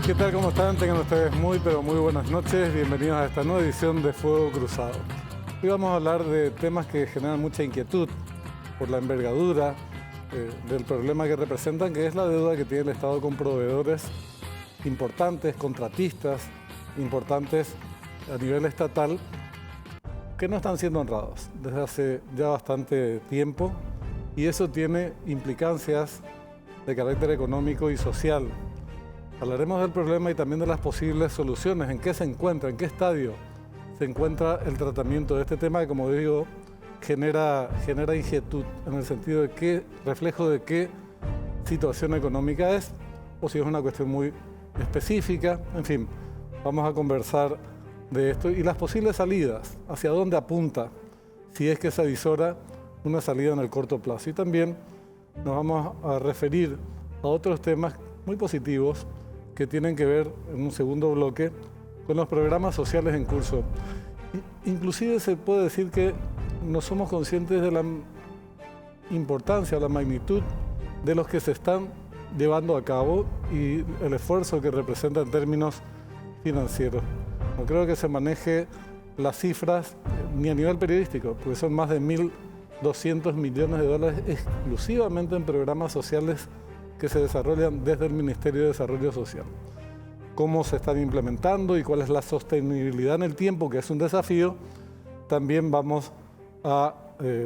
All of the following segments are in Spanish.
¿Qué tal? ¿Cómo están? Tengan ustedes muy, pero muy buenas noches. Bienvenidos a esta nueva edición de Fuego Cruzado. Hoy vamos a hablar de temas que generan mucha inquietud por la envergadura del problema que representan, que es la deuda que tiene el Estado con proveedores importantes, contratistas, importantes a nivel estatal, que no están siendo honrados desde hace ya bastante tiempo, y eso tiene implicancias de carácter económico y social. Hablaremos del problema y también de las posibles soluciones, en qué se encuentra, en qué estadio se encuentra el tratamiento de este tema que, como digo, genera inquietud en el sentido de qué reflejo de qué situación económica es, o si es una cuestión muy específica. En fin, vamos a conversar de esto y las posibles salidas, hacia dónde apunta, si es que se avisora una salida en el corto plazo. Y también nos vamos a referir a otros temas muy positivos que tienen que ver, en un segundo bloque, con los programas sociales en curso. Inclusive se puede decir que no somos conscientes de la importancia, la magnitud de los que se están llevando a cabo y el esfuerzo que representa en términos financieros. No creo que se maneje las cifras ni a nivel periodístico, porque son más de 1.200 millones de dólares exclusivamente en programas sociales que se desarrollan desde el Ministerio de Desarrollo Social. Cómo se están implementando y cuál es la sostenibilidad en el tiempo, que es un desafío, también vamos a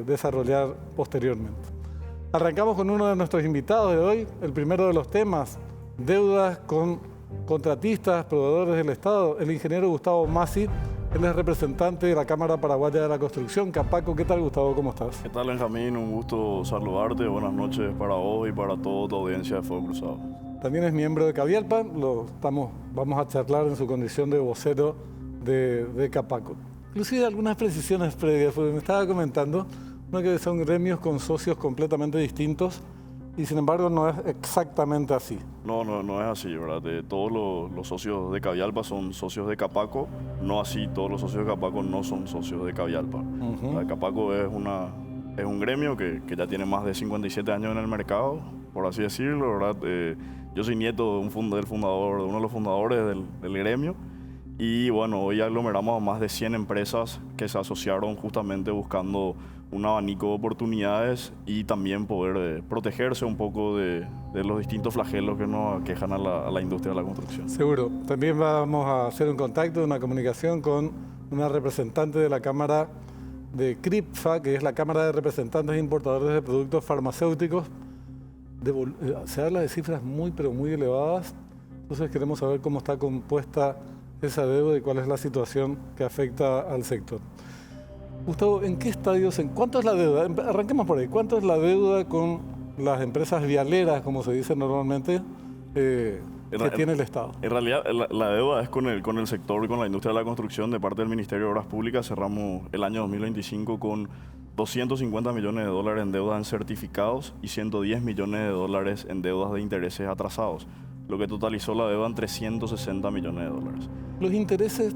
desarrollar posteriormente. Arrancamos con uno de nuestros invitados de hoy, el primero de los temas, deudas con contratistas, proveedores del Estado, el ingeniero Gustavo Massi. Él es representante de la Cámara Paraguaya de la Construcción, Capaco. ¿Qué tal, Gustavo? ¿Cómo estás? ¿Qué tal, Benjamín? Un gusto saludarte. Buenas noches para vos y para toda tu audiencia de Fuego Cruzado. También es miembro de Cavialpa. Vamos a charlar en su condición de vocero de Capaco. Inclusive algunas precisiones previas, porque me estaba comentando que son gremios con socios completamente distintos y sin embargo no es exactamente así. No es así, ¿verdad? Todos los socios de Cavialpa son socios de Capaco, no así todos los socios de Capaco no son socios de Cavialpa. Capaco es un gremio que ya tiene más de 57 años en el mercado, por así decirlo, ¿verdad? Yo soy nieto de uno de los fundadores del gremio, y bueno, hoy aglomeramos a más de 100 empresas que se asociaron justamente buscando un abanico de oportunidades y también poder protegerse un poco de los distintos flagelos que nos aquejan a la industria de la construcción. Seguro. También vamos a hacer un contacto, una comunicación con una representante de la Cámara de CRIPFA, que es la Cámara de Representantes e Importadores de Productos Farmacéuticos. Se habla de cifras muy, pero muy elevadas. Entonces queremos saber cómo está compuesta esa deuda y cuál es la situación que afecta al sector. Gustavo, ¿en qué estadios, cuánto es la deuda? Arranquemos por ahí. ¿Cuánto es la deuda con las empresas vialeras, como se dice normalmente, que tiene el Estado? En realidad, la deuda es con el sector y con la industria de la construcción de parte del Ministerio de Obras Públicas. Cerramos el año 2025 con 250 millones de dólares en deudas en certificados y 110 millones de dólares en deudas de intereses atrasados, lo que totalizó la deuda en 360 millones de dólares. Los intereses,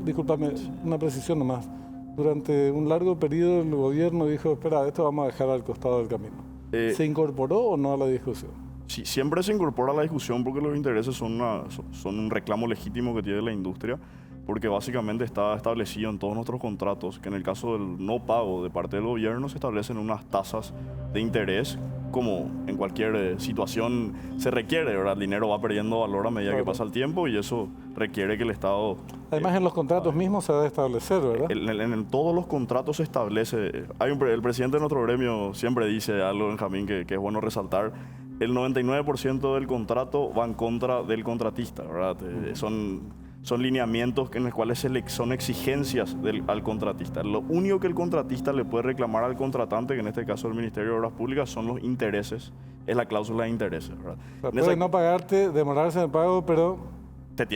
discúlpame, una precisión nomás. Durante un largo periodo el gobierno dijo, espera, esto vamos a dejar al costado del camino. ¿Se incorporó o no a la discusión? Sí, siempre se incorpora a la discusión porque los intereses son un reclamo legítimo que tiene la industria, porque básicamente está establecido en todos nuestros contratos que en el caso del no pago de parte del gobierno se establecen unas tasas de interés, como en cualquier situación se requiere, ¿verdad? El dinero va perdiendo valor a medida que pasa el tiempo y eso requiere que el Estado... Además, en los contratos mismos se debe establecer, ¿verdad? En todos los contratos se establece... el presidente de nuestro gremio siempre dice algo, Benjamín, que es bueno resaltar. El 99% del contrato va en contra del contratista, ¿verdad? Son lineamientos en los cuales son exigencias al contratista. Lo único que el contratista le puede reclamar al contratante, que en este caso el Ministerio de Obras Públicas, son los intereses, es la cláusula de intereses, ¿verdad? O sea, puede no pagarte, demorarse en el pago, pero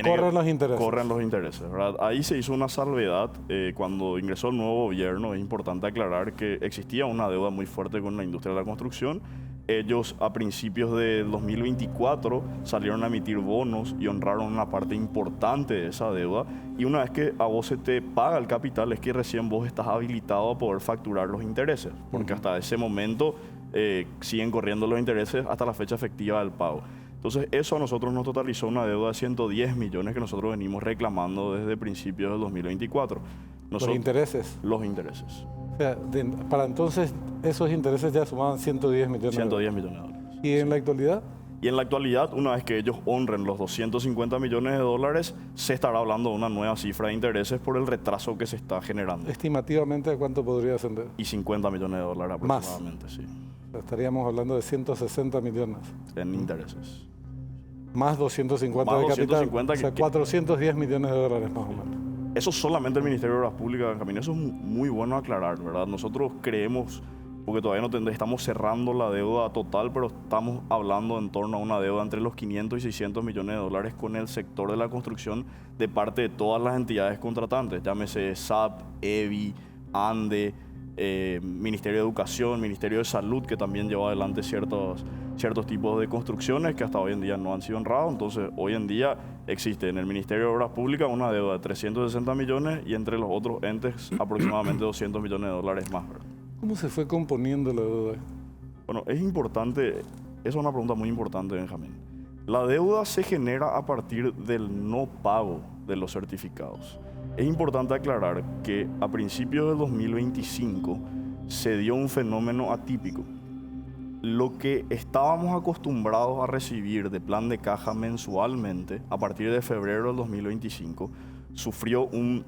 corren los intereses. Corren los intereses, ¿verdad? Ahí se hizo una salvedad cuando ingresó el nuevo gobierno. Es importante aclarar que existía una deuda muy fuerte con la industria de la construcción. Ellos a principios de 2024 salieron a emitir bonos y honraron una parte importante de esa deuda. Y una vez que a vos se te paga el capital es que recién vos estás habilitado a poder facturar los intereses. Porque hasta ese momento siguen corriendo los intereses hasta la fecha efectiva del pago. Entonces eso a nosotros nos totalizó una deuda de 110 millones que nosotros venimos reclamando desde principios del 2024. ¿Los intereses? Los intereses. O sea, para entonces esos intereses ya sumaban 110 millones 110 millones de dólares. ¿Y en la actualidad? Y en la actualidad, una vez que ellos honren los 250 millones de dólares, se estará hablando de una nueva cifra de intereses por el retraso que se está generando. ¿Estimativamente de cuánto podría ascender? Y 50 millones de dólares aproximadamente, ¿Más? Sí. Estaríamos hablando de 160 millones. En intereses. Más 250 Más de 250 capital. O sea, 410 millones de dólares más o menos. Eso solamente el Ministerio de Obras Públicas, Benjamín. Eso es muy bueno aclarar, ¿verdad? Nosotros creemos, porque todavía no estamos cerrando la deuda total, pero estamos hablando en torno a una deuda entre los 500 y 600 millones de dólares con el sector de la construcción de parte de todas las entidades contratantes, llámese SAP, EBI, ANDE, Ministerio de Educación, Ministerio de Salud, que también lleva adelante ciertos tipos de construcciones que hasta hoy en día no han sido honrados. Entonces, hoy en día existe en el Ministerio de Obras Públicas una deuda de 360 millones y entre los otros entes aproximadamente 200 millones de dólares más, ¿verdad? ¿Cómo se fue componiendo la deuda? Bueno, es importante, esa es una pregunta muy importante, Benjamín. La deuda se genera a partir del no pago de los certificados. Es importante aclarar que a principios del 2025 se dio un fenómeno atípico. Lo que estábamos acostumbrados a recibir de plan de caja mensualmente, a partir de febrero del 2025, sufrió un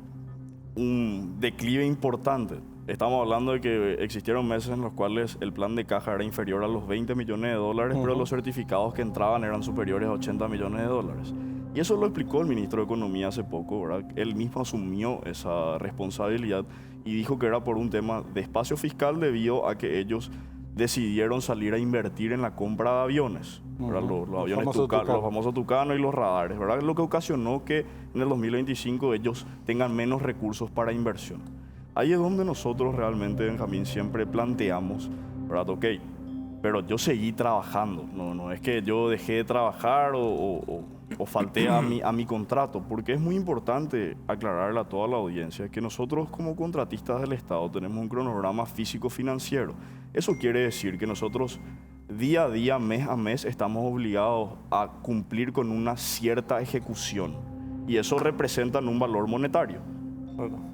declive importante. Estamos hablando de que existieron meses en los cuales el plan de caja era inferior a los 20 millones de dólares, pero los certificados que entraban eran superiores a 80 millones de dólares. Y eso lo explicó el ministro de Economía hace poco, ¿verdad? Él mismo asumió esa responsabilidad y dijo que era por un tema de espacio fiscal debido a que ellos decidieron salir a invertir en la compra de aviones, ¿verdad? Los aviones los famosos Tucano y los radares, ¿verdad? Lo que ocasionó que en el 2025 ellos tengan menos recursos para inversión. Ahí es donde nosotros realmente, Benjamín, siempre planteamos, ¿verdad? Ok, pero yo seguí trabajando, no es que yo dejé de trabajar o falté a mi contrato, porque es muy importante aclararle a toda la audiencia que nosotros como contratistas del Estado tenemos un cronograma físico-financiero. Eso quiere decir que nosotros día a día, mes a mes, estamos obligados a cumplir con una cierta ejecución y eso representa un valor monetario.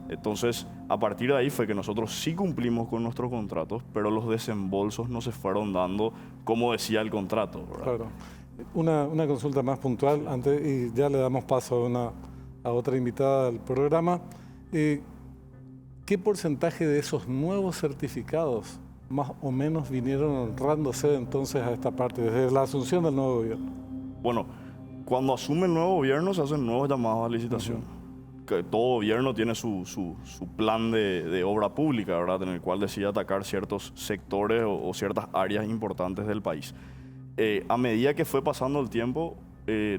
Entonces, a partir de ahí fue que nosotros sí cumplimos con nuestros contratos, pero los desembolsos no se fueron dando como decía el contrato, ¿verdad? Claro. Una consulta más puntual antes y ya le damos paso a otra invitada del programa. ¿Qué porcentaje de esos nuevos certificados más o menos vinieron honrándose entonces a esta parte, desde la asunción del nuevo gobierno? Bueno, cuando asume el nuevo gobierno se hacen nuevos llamados a licitación. Que todo gobierno tiene su plan de obra pública, ¿verdad? En el cual decide atacar ciertos sectores o ciertas áreas importantes del país. A medida que fue pasando el tiempo,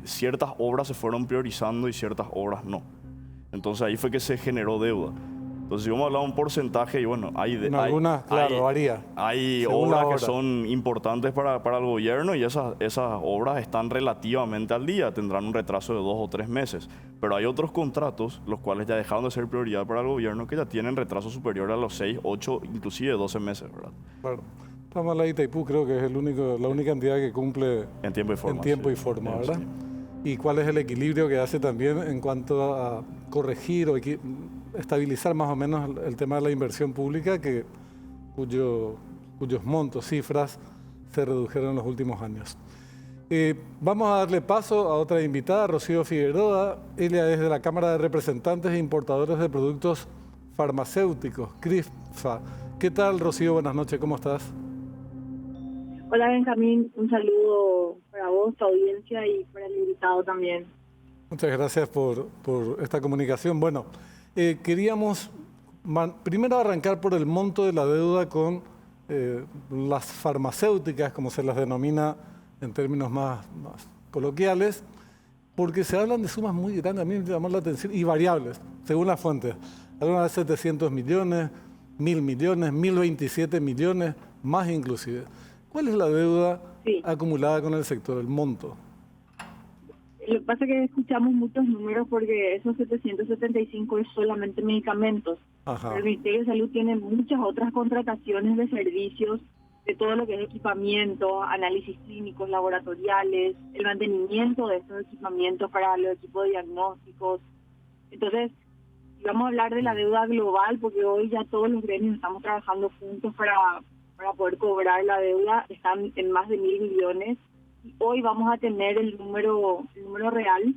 ciertas obras se fueron priorizando y ciertas obras no. Entonces ahí fue que se generó deuda. Entonces si vamos a hablar de un porcentaje, y bueno, algunas, claro, varía. Hay obras que son importantes para el gobierno y esas obras están relativamente al día, tendrán un retraso de 2 o 3 meses. Pero hay otros contratos, los cuales ya dejaron de ser prioridad para el gobierno, que ya tienen retraso superior a los 6, 8, inclusive 12 meses, ¿verdad? Claro. Estamos la Itaipú, creo que es la única entidad que cumple en tiempo y forma, ¿verdad? Sí. ¿Y cuál es el equilibrio que hace también en cuanto a corregir o estabilizar más o menos el tema de la inversión pública, cuyos montos, cifras, se redujeron en los últimos años? Vamos a darle paso a otra invitada, Rocío Figueroa. Ella es de la Cámara de Representantes e Importadores de Productos Farmacéuticos, CRIFFA. ¿Qué tal, Rocío? Buenas noches, ¿cómo estás? Hola, Benjamín, un saludo para vos, tu audiencia y para el invitado también. Muchas gracias por esta comunicación. Bueno, queríamos primero arrancar por el monto de la deuda con las farmacéuticas, como se las denomina en términos más coloquiales, porque se hablan de sumas muy grandes, a mí me llamó la atención, y variables, según las fuentes. Algunas de 700 millones, 1.000 millones, 1.027 millones, más inclusive. ¿Cuál es la deuda acumulada con el sector, el monto? Lo que pasa es que escuchamos muchos números porque esos 775 es solamente medicamentos. Ajá. El Ministerio de Salud tiene muchas otras contrataciones de servicios de todo lo que es equipamiento, análisis clínicos, laboratoriales, el mantenimiento de estos equipamientos para los equipos diagnósticos. Entonces, vamos a hablar de la deuda global, porque hoy ya todos los gremios estamos trabajando juntos para poder cobrar la deuda, están en más de 1.000 millones. Y hoy vamos a tener el número real,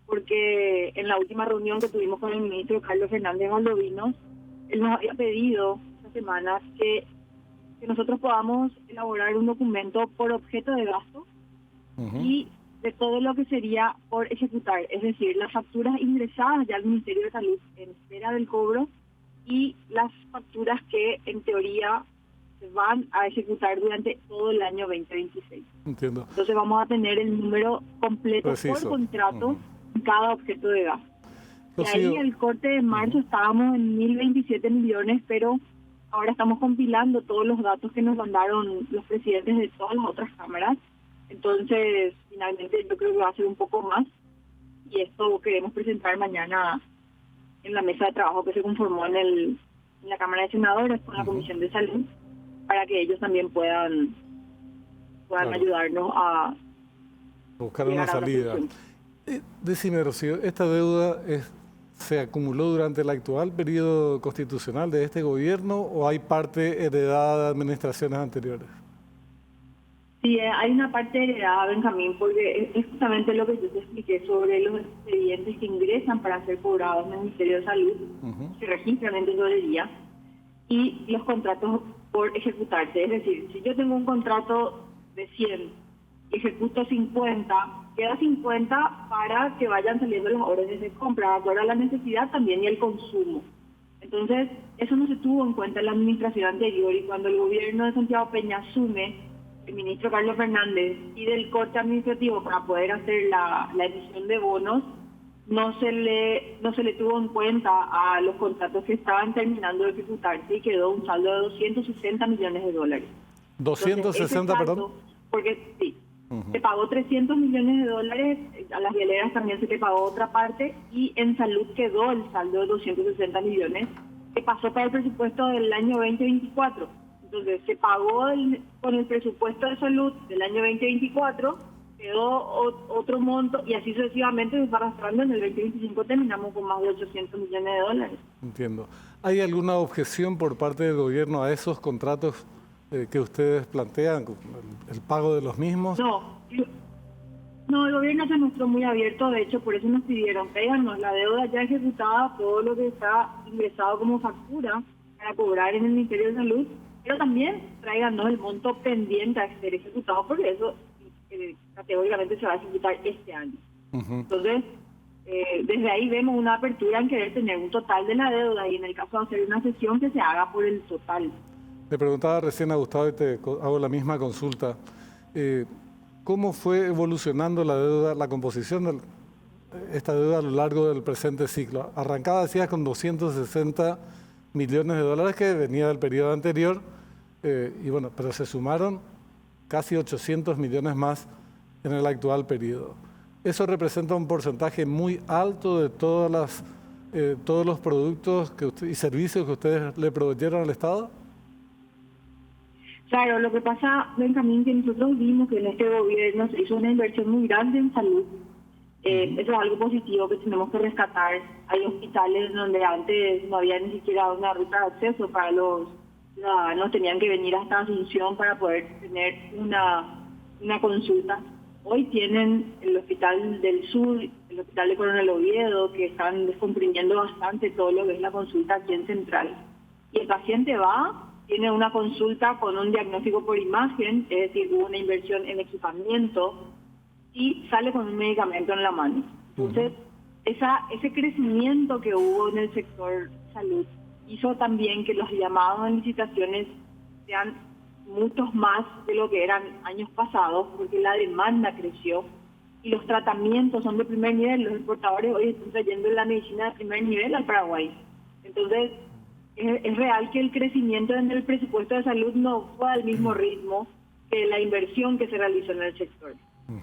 porque en la última reunión que tuvimos con el ministro Carlos Fernández Valdovinos, él nos había pedido esta semana que nosotros podamos elaborar un documento por objeto de gasto y de todo lo que sería por ejecutar, es decir, las facturas ingresadas ya al Ministerio de Salud en espera del cobro y las facturas que en teoría se van a ejecutar durante todo el año 2026. Entiendo. Entonces vamos a tener el número completo Preciso. por contrato en cada objeto de gasto. Y Rocío, ahí el corte de marzo estábamos en 1.027 millones, pero ahora estamos compilando todos los datos que nos mandaron los presidentes de todas las otras cámaras. Entonces, finalmente yo creo que va a ser un poco más. Y esto queremos presentar mañana en la mesa de trabajo que se conformó en la Cámara de Senadores con la Comisión de Salud, para que ellos también puedan Claro. ayudarnos a buscar llegar una a una salida. solución. Decime, Rocío, ¿esta deuda se acumuló durante el actual periodo constitucional de este gobierno o hay parte heredada de administraciones anteriores? Sí, hay una parte heredada, Benjamín, porque es justamente lo que yo te expliqué sobre los expedientes que ingresan para ser cobrados en el Ministerio de Salud, se registran en tesorería, y los contratos por ejecutarse. Es decir, si yo tengo un contrato de 100, ejecuto 50, queda 50 para que vayan saliendo las órdenes de compra, de acuerdo a la necesidad también y el consumo. Entonces, eso no se tuvo en cuenta en la administración anterior, y cuando el gobierno de Santiago Peña asume, el ministro Carlos Fernández pide el corte administrativo para poder hacer la emisión de bonos, no se le tuvo en cuenta a los contratos que estaban terminando de ejecutarse y quedó un saldo de 260 millones de dólares. 260, Entonces, perdón. porque sí, se pagó 300 millones de dólares, a las hieleras también se le pagó otra parte, y en salud quedó el saldo de 260 millones, que pasó para el presupuesto del año 2024. Entonces se pagó con el presupuesto de salud del año 2024, quedó otro monto, y así sucesivamente se va arrastrando. En el 2025 terminamos con más de 800 millones de dólares. Entiendo. ¿Hay alguna objeción por parte del gobierno a esos contratos que ustedes plantean, el pago de los mismos? No, el gobierno se mostró muy abierto. De hecho, por eso nos pidieron, tráiganos la deuda ya ejecutada, todo lo que está ingresado como factura para cobrar en el Ministerio de Salud, pero también tráiganos el monto pendiente a ser ejecutado, porque eso categóricamente se va a ejecutar este año. Entonces, desde ahí vemos una apertura en querer tener un total de la deuda, y en el caso de hacer una sesión, que se haga por el total. Le preguntaba recién a Gustavo y te hago la misma consulta. ¿Cómo fue evolucionando la deuda, la composición de esta deuda a lo largo del presente ciclo? Arrancaba, decías, con 260 millones de dólares que venía del periodo anterior, y bueno, pero se sumaron casi 800 millones más en el actual periodo. Eso representa un porcentaje muy alto de todos los productos y servicios que ustedes le proveyeron al Estado. Claro, lo que pasa, Benjamín, que nosotros vimos que en este gobierno se hizo una inversión muy grande en salud. Eso es algo positivo que tenemos que rescatar. Hay hospitales donde antes no había ni siquiera una ruta de acceso para los ciudadanos, tenían que venir hasta Asunción para poder tener una consulta. Hoy tienen el Hospital del Sur, el Hospital de Coronel Oviedo, que están descomprimiendo bastante todo lo que es la consulta aquí en Central. Y el paciente va, tiene una consulta con un diagnóstico por imagen, es decir, hubo una inversión en equipamiento, y sale con un medicamento en la mano. Entonces, ese crecimiento que hubo en el sector salud hizo también que los llamados a licitaciones sean muchos más de lo que eran años pasados, porque la demanda creció y los tratamientos son de primer nivel. Los exportadores hoy están trayendo la medicina de primer nivel al Paraguay. Entonces, es real que el crecimiento en el presupuesto de salud no fue al mismo ritmo que la inversión que se realizó en el sector.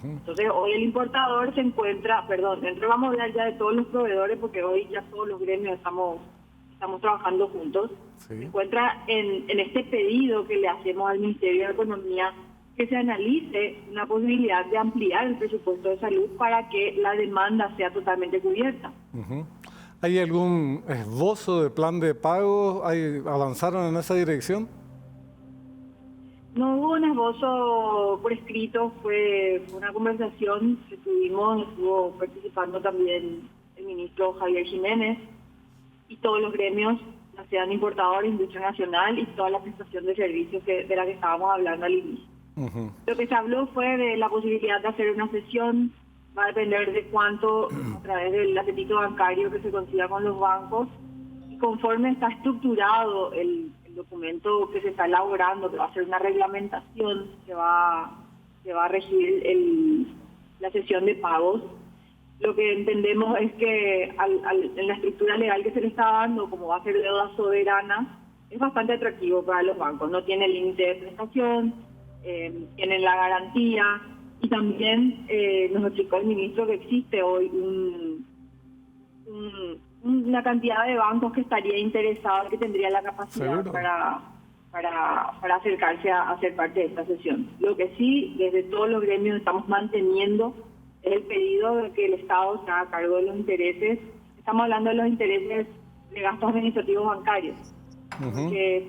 Entonces, hoy el importador se encuentra, vamos a hablar ya de todos los proveedores, porque hoy ya todos los gremios estamos estamos trabajando juntos, Sí. se encuentra en este pedido que le hacemos al Ministerio de Economía que se analice una posibilidad de ampliar el presupuesto de salud para que la demanda sea totalmente cubierta. Ujú. ¿Hay algún esbozo de plan de pago? ¿Avanzaron en esa dirección? No hubo un esbozo por escrito, fue una conversación que tuvimos, estuvo participando también el ministro Javier Jiménez y todos los gremios, ya sean importadores, industria nacional y toda la prestación de servicios de la que estábamos hablando al inicio. Ujú. Lo que se habló fue de la posibilidad de hacer una sesión, va a depender de cuánto a través del apetito bancario que se consiga con los bancos y conforme está estructurado el documento que se está elaborando, que va a ser una reglamentación que va a regir la sesión de pagos. Lo que entendemos es que en la estructura legal que se le está dando, como va a ser deuda soberana, es bastante atractivo para los bancos. No tiene límite de prestación, tienen la garantía y también nos explicó el ministro que existe hoy una cantidad de bancos que estaría interesados, que tendría la capacidad ¿Seguro? para acercarse a ser parte de esta sesión. Lo que sí, desde todos los gremios estamos manteniendo es el pedido de que el Estado se haga cargo de los intereses. Estamos hablando de los intereses de gastos administrativos bancarios. Ujú. Que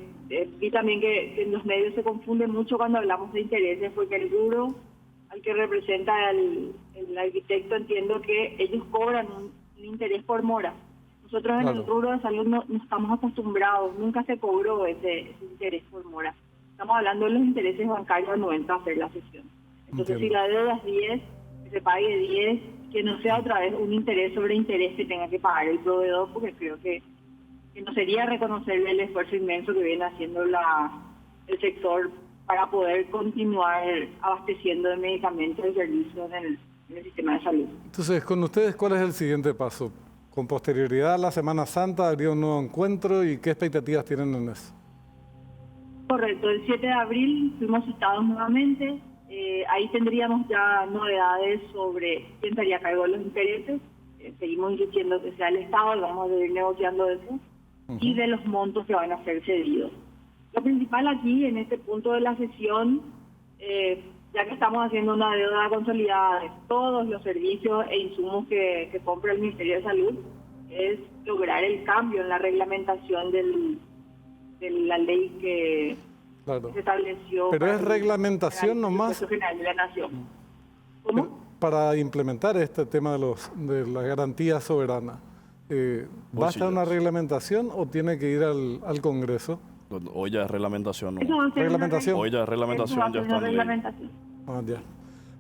vi también que en los medios se confunde mucho cuando hablamos de intereses, porque el rubro al que representa el arquitecto, entiendo que ellos cobran un interés por mora. Nosotros en el rubro de salud no estamos acostumbrados, nunca se cobró ese interés por mora. Estamos hablando de los intereses bancarios al momento de hacer la sesión. Entonces, Entiendo. si la deuda es 10, que se pague 10, que no sea otra vez un interés sobre interés que tenga que pagar el proveedor, porque creo que no sería reconocerle el esfuerzo inmenso que viene haciendo el sector para poder continuar abasteciendo de medicamentos y servicios en el sistema de salud. Entonces, con ustedes, ¿cuál es el siguiente paso? Con posterioridad a la Semana Santa, ¿habría un nuevo encuentro y qué expectativas tienen en eso? Correcto, el 7 de abril fuimos citados nuevamente. Ahí tendríamos ya novedades sobre quién estaría a cargo de los intereses. Seguimos insistiendo que sea el Estado, y vamos a ir negociando eso, y de los montos que van a ser cedidos. Lo principal aquí, en este punto de la sesión, ya que estamos haciendo una deuda consolidada de todos los servicios e insumos que compra el Ministerio de Salud, es lograr el cambio en la reglamentación de la ley que Claro. se estableció. Pero para es el- reglamentación para el nomás. Presupuesto General de la Nación. ¿Cómo? Para implementar este tema de la garantía soberana. ¿Basta una reglamentación o tiene que ir al Congreso? Hoy ya es reglamentación. ¿no? Eso va a ser Reglamentación. Hoy ya es Eso va reglamentación, a ya ser está una en ley. reglamentación. Ah, ya.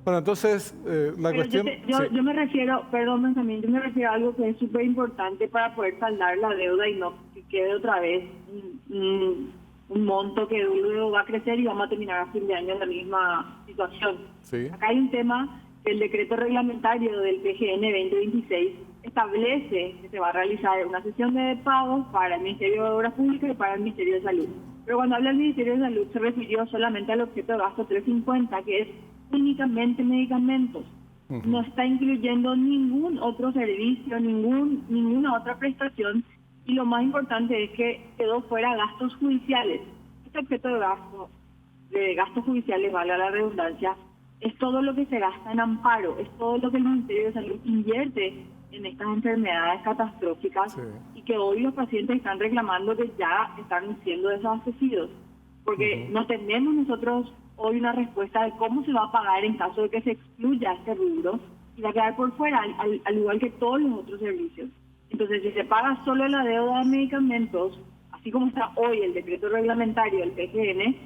Bueno, entonces, la Pero cuestión... yo sí. me refiero, perdón Benjamín, yo me refiero a algo que es súper importante para poder saldar la deuda y no que quede otra vez un monto que luego va a crecer y vamos a terminar a fin de año en la misma situación. Sí. Acá hay un tema que el decreto reglamentario del PGN 2026 establece que se va a realizar una sesión de pagos para el Ministerio de Obras Públicas y para el Ministerio de Salud. Pero cuando habla el Ministerio de Salud se refirió solamente al objeto de gasto 350, que es únicamente medicamentos. No está incluyendo ningún otro servicio, ninguna otra prestación. Y lo más importante es que quedó fuera gastos judiciales. Este objeto de gastos judiciales, valga la redundancia, es todo lo que se gasta en amparo, es todo lo que el Ministerio de Salud invierte en estas enfermedades catastróficas, Sí. y que hoy los pacientes están reclamando que ya están siendo desabastecidos, porque no tenemos nosotros hoy una respuesta de cómo se va a pagar en caso de que se excluya este rubro y va a quedar por fuera, al igual que todos los otros servicios. Entonces, si se paga solo la deuda de medicamentos, así como está hoy el decreto reglamentario del PGN,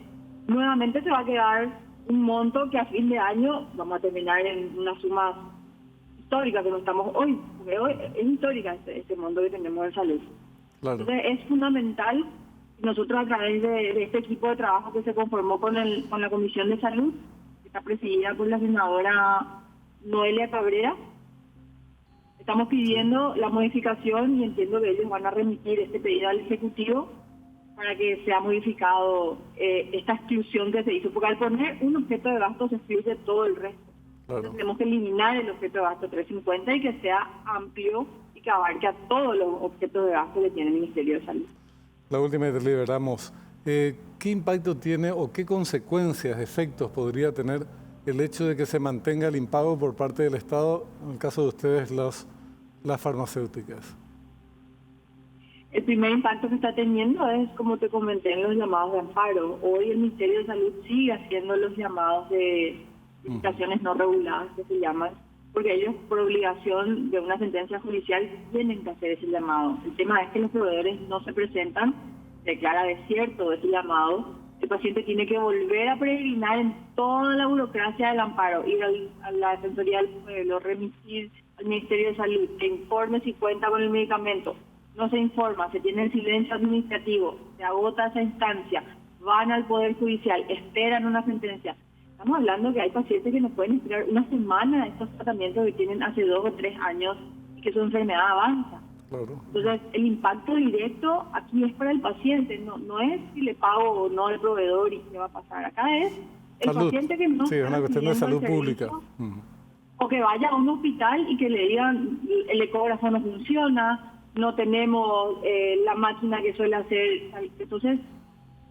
nuevamente se va a quedar un monto que a fin de año vamos a terminar en una suma histórica que no estamos hoy, porque hoy es histórica este monto que tenemos en salud. Claro. Entonces es fundamental, nosotros a través de este equipo de trabajo que se conformó con la Comisión de Salud, que está presidida por la senadora Noelia Cabrera, estamos pidiendo la modificación y entiendo que ellos van a remitir este pedido al Ejecutivo para que sea modificado esta exclusión que se hizo, porque al poner un objeto de gasto se excluye todo el resto. Claro. Entonces tenemos que eliminar el objeto de gasto 350 y que sea amplio y que abarque a todos los objetos de gasto que tiene el Ministerio de Salud. La última y te liberamos. ¿Qué impacto tiene o qué consecuencias, efectos podría tener el hecho de que se mantenga el impago por parte del Estado, en el caso de ustedes, las farmacéuticas? El primer impacto que está teniendo es, como te comenté, en los llamados de amparo. Hoy el Ministerio de Salud sigue haciendo los llamados de licitaciones no reguladas, que se llaman, porque ellos, por obligación de una sentencia judicial, tienen que hacer ese llamado. El tema es que los proveedores no se presentan, declara desierto ese llamado. El paciente tiene que volver a peregrinar en toda la burocracia del amparo, ir a la Defensoría del Pueblo, remitir al Ministerio de Salud, que informe si cuenta con el medicamento. No se informa, se tiene el silencio administrativo, se agota esa instancia, van al Poder Judicial, esperan una sentencia. Estamos hablando que hay pacientes que no pueden esperar una semana de estos tratamientos que tienen hace 2 o 3 años y que su enfermedad avanza. Claro. Entonces, el impacto directo aquí es para el paciente, no es si le pago o no al proveedor y qué va a pasar. Acá es el Salud. paciente que no Sí, es una cuestión de salud pública. O que vaya a un hospital y que le digan el ecógrafo no funciona, no tenemos la máquina que suele hacer. Entonces,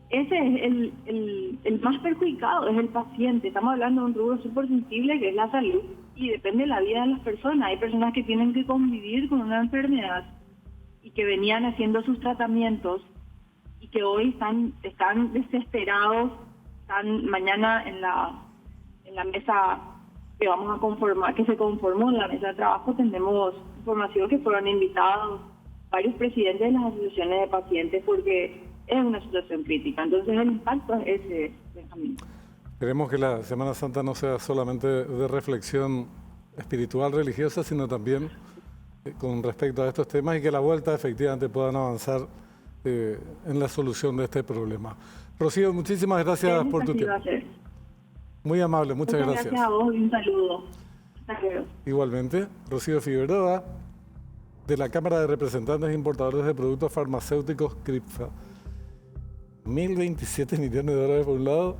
ese es el más perjudicado, es el paciente. Estamos hablando de un rubro súper sensible que es la salud y depende de la vida de las personas. Hay personas que tienen que convivir con una enfermedad y que venían haciendo sus tratamientos y que hoy están desesperados, están mañana en la mesa que vamos a conformar, que se conformó en la mesa de trabajo. Tenemos información que fueron invitados varios presidentes de las asociaciones de pacientes porque es una situación crítica. Entonces el impacto es ese, Benjamín. Queremos que la Semana Santa no sea solamente de reflexión espiritual, religiosa, sino también con respecto a estos temas y que la vuelta efectivamente puedan avanzar en la solución de este problema. Rocío, muchísimas gracias por tu tiempo. Muy amable, muchas gracias. Gracias a vos y un saludo. Hasta luego. Igualmente, Rocío Figueroa, de la Cámara de Representantes e Importadores de Productos Farmacéuticos, CRIPFA. 1.027 millones de dólares por un lado,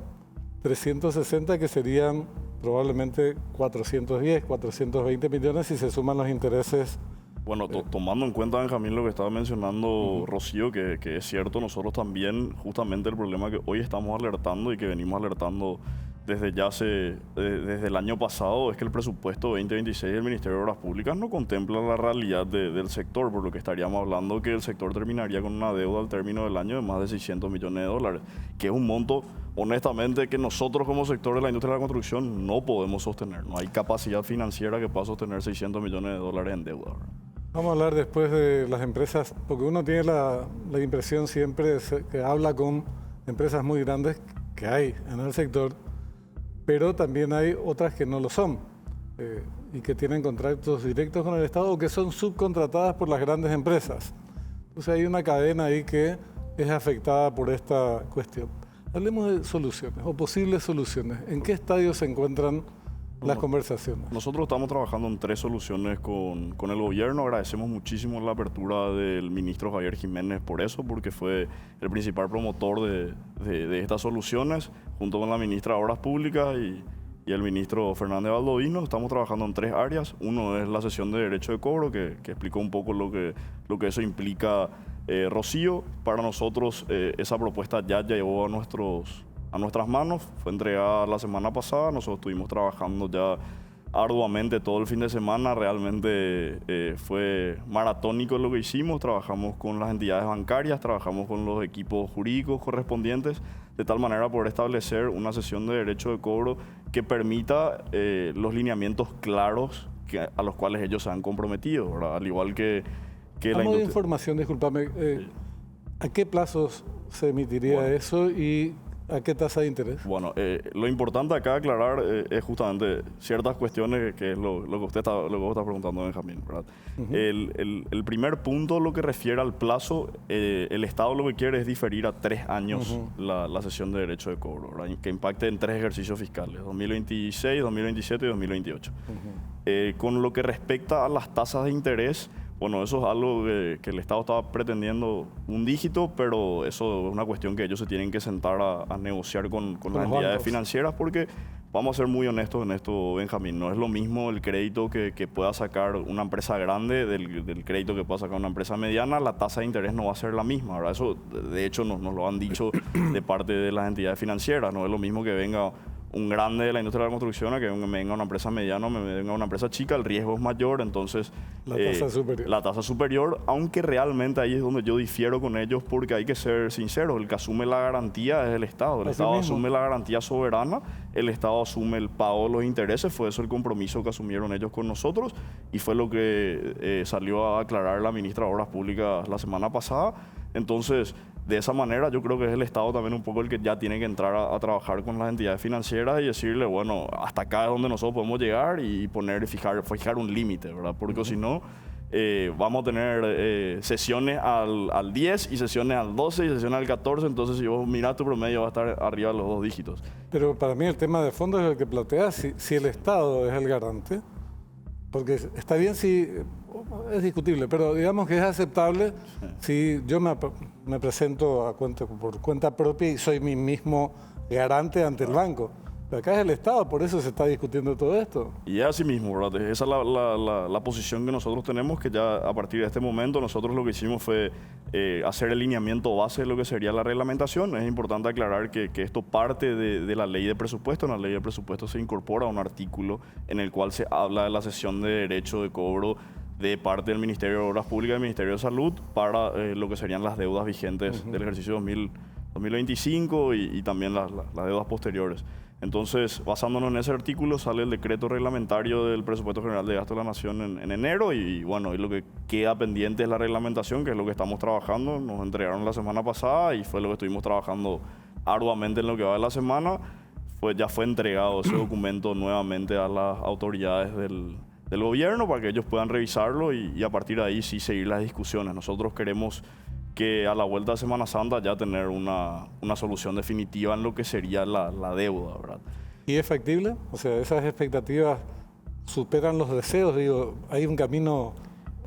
360 que serían probablemente 410, 420 millones si se suman los intereses. Bueno, tomando en cuenta, Benjamín, lo que estaba mencionando Rocío, que es cierto, nosotros también, justamente el problema que hoy estamos alertando y que venimos alertando desde el año pasado, es que el presupuesto 2026 del Ministerio de Obras Públicas no contempla la realidad del sector, por lo que estaríamos hablando que el sector terminaría con una deuda al término del año de más de 600 millones de dólares, que es un monto, honestamente, que nosotros como sector de la industria de la construcción no podemos sostener. No hay capacidad financiera que pueda sostener 600 millones de dólares en deuda. Vamos a hablar después de las empresas, porque uno tiene la impresión siempre que habla con empresas muy grandes que hay en el sector, pero también hay otras que no lo son y que tienen contratos directos con el Estado o que son subcontratadas por las grandes empresas. Entonces hay una cadena ahí que es afectada por esta cuestión. Hablemos de soluciones o posibles soluciones. ¿En qué estadio se encuentran las conversaciones? Nosotros estamos trabajando en 3 soluciones con el gobierno. Agradecemos muchísimo la apertura del ministro Javier Jiménez por eso, porque fue el principal promotor de estas soluciones, junto con la ministra de Obras Públicas y el ministro Fernández Baldovino. Estamos trabajando en 3 áreas. Uno es la sesión de derecho de cobro, que explicó un poco lo que eso implica Rocío. Para nosotros esa propuesta ya llegó a nuestras manos, fue entregada la semana pasada. Nosotros estuvimos trabajando ya arduamente todo el fin de semana, realmente fue maratónico lo que hicimos. Trabajamos con las entidades bancarias, trabajamos con los equipos jurídicos correspondientes, de tal manera poder establecer una sesión de derecho de cobro que permita los lineamientos claros a los cuales ellos se han comprometido, ¿verdad? Al igual que la industria. De información, discúlpame, ¿a qué plazos se emitiría eso y a qué tasa de interés? Bueno, lo importante acá aclarar es justamente ciertas cuestiones que es lo que vos está preguntando, Benjamín, ¿verdad? El primer punto, lo que refiere al plazo, el Estado lo que quiere es diferir a 3 años la sesión de derecho de cobro, ¿verdad? Que impacte en 3 ejercicios fiscales, 2026, 2027 y 2028. Con lo que respecta a las tasas de interés, Bueno, eso es algo que el Estado estaba pretendiendo un dígito, pero eso es una cuestión que ellos se tienen que sentar a negociar con las entidades bancos financieras, porque vamos a ser muy honestos en esto, Benjamín, no es lo mismo el crédito que pueda sacar una empresa grande del crédito que pueda sacar una empresa mediana. La tasa de interés no va a ser la misma, ¿verdad? Eso, de hecho, nos lo han dicho de parte de las entidades financieras. No es lo mismo que venga un grande de la industria de la construcción a que me venga una empresa mediana o me venga una empresa chica. El riesgo es mayor, entonces la tasa superior. La tasa superior, aunque realmente ahí es donde yo difiero con ellos, porque hay que ser sinceros, el que asume la garantía es el Estado. El Estado asume la garantía soberana, el Estado asume el pago de los intereses. Fue eso el compromiso que asumieron ellos con nosotros y fue lo que salió a aclarar la ministra de Obras Públicas la semana pasada. Entonces, de esa manera yo creo que es el Estado también un poco el que ya tiene que entrar a trabajar con las entidades financieras y decirle, bueno, hasta acá es donde nosotros podemos llegar y fijar un límite, ¿verdad? Porque si no, vamos a tener sesiones al 10 y sesiones al 12 y sesiones al 14, entonces si vos mirás tu promedio va a estar arriba de los 2 dígitos. Pero para mí el tema de fondo es el que planteas, si el Estado es el garante, porque está bien si es discutible, pero digamos que es aceptable si yo me presento por cuenta propia y soy mi mismo garante ante el banco. Pero acá es el Estado, por eso se está discutiendo todo esto. Y es así mismo, ¿verdad? Esa es la posición que nosotros tenemos, que ya a partir de este momento nosotros lo que hicimos fue hacer el lineamiento base de lo que sería la reglamentación. Es importante aclarar que esto parte de la ley de presupuesto. En la ley de presupuesto se incorpora un artículo en el cual se habla de la cesión de derecho de cobro de parte del Ministerio de Obras Públicas y del Ministerio de Salud para lo que serían las deudas vigentes del ejercicio 2025 y también las deudas posteriores. Entonces, basándonos en ese artículo, sale el decreto reglamentario del Presupuesto General de Gasto de la Nación en enero y bueno, y lo que queda pendiente es la reglamentación, que es lo que estamos trabajando. Nos entregaron la semana pasada y fue lo que estuvimos trabajando arduamente en lo que va de la semana. Ya fue entregado ese documento nuevamente a las autoridades del gobierno para que ellos puedan revisarlo y a partir de ahí sí seguir las discusiones. Nosotros queremos que a la vuelta de Semana Santa ya tener una solución definitiva en lo que sería la deuda, ¿verdad? ¿Y es factible? O sea, esas expectativas superan los deseos, digo, hay un camino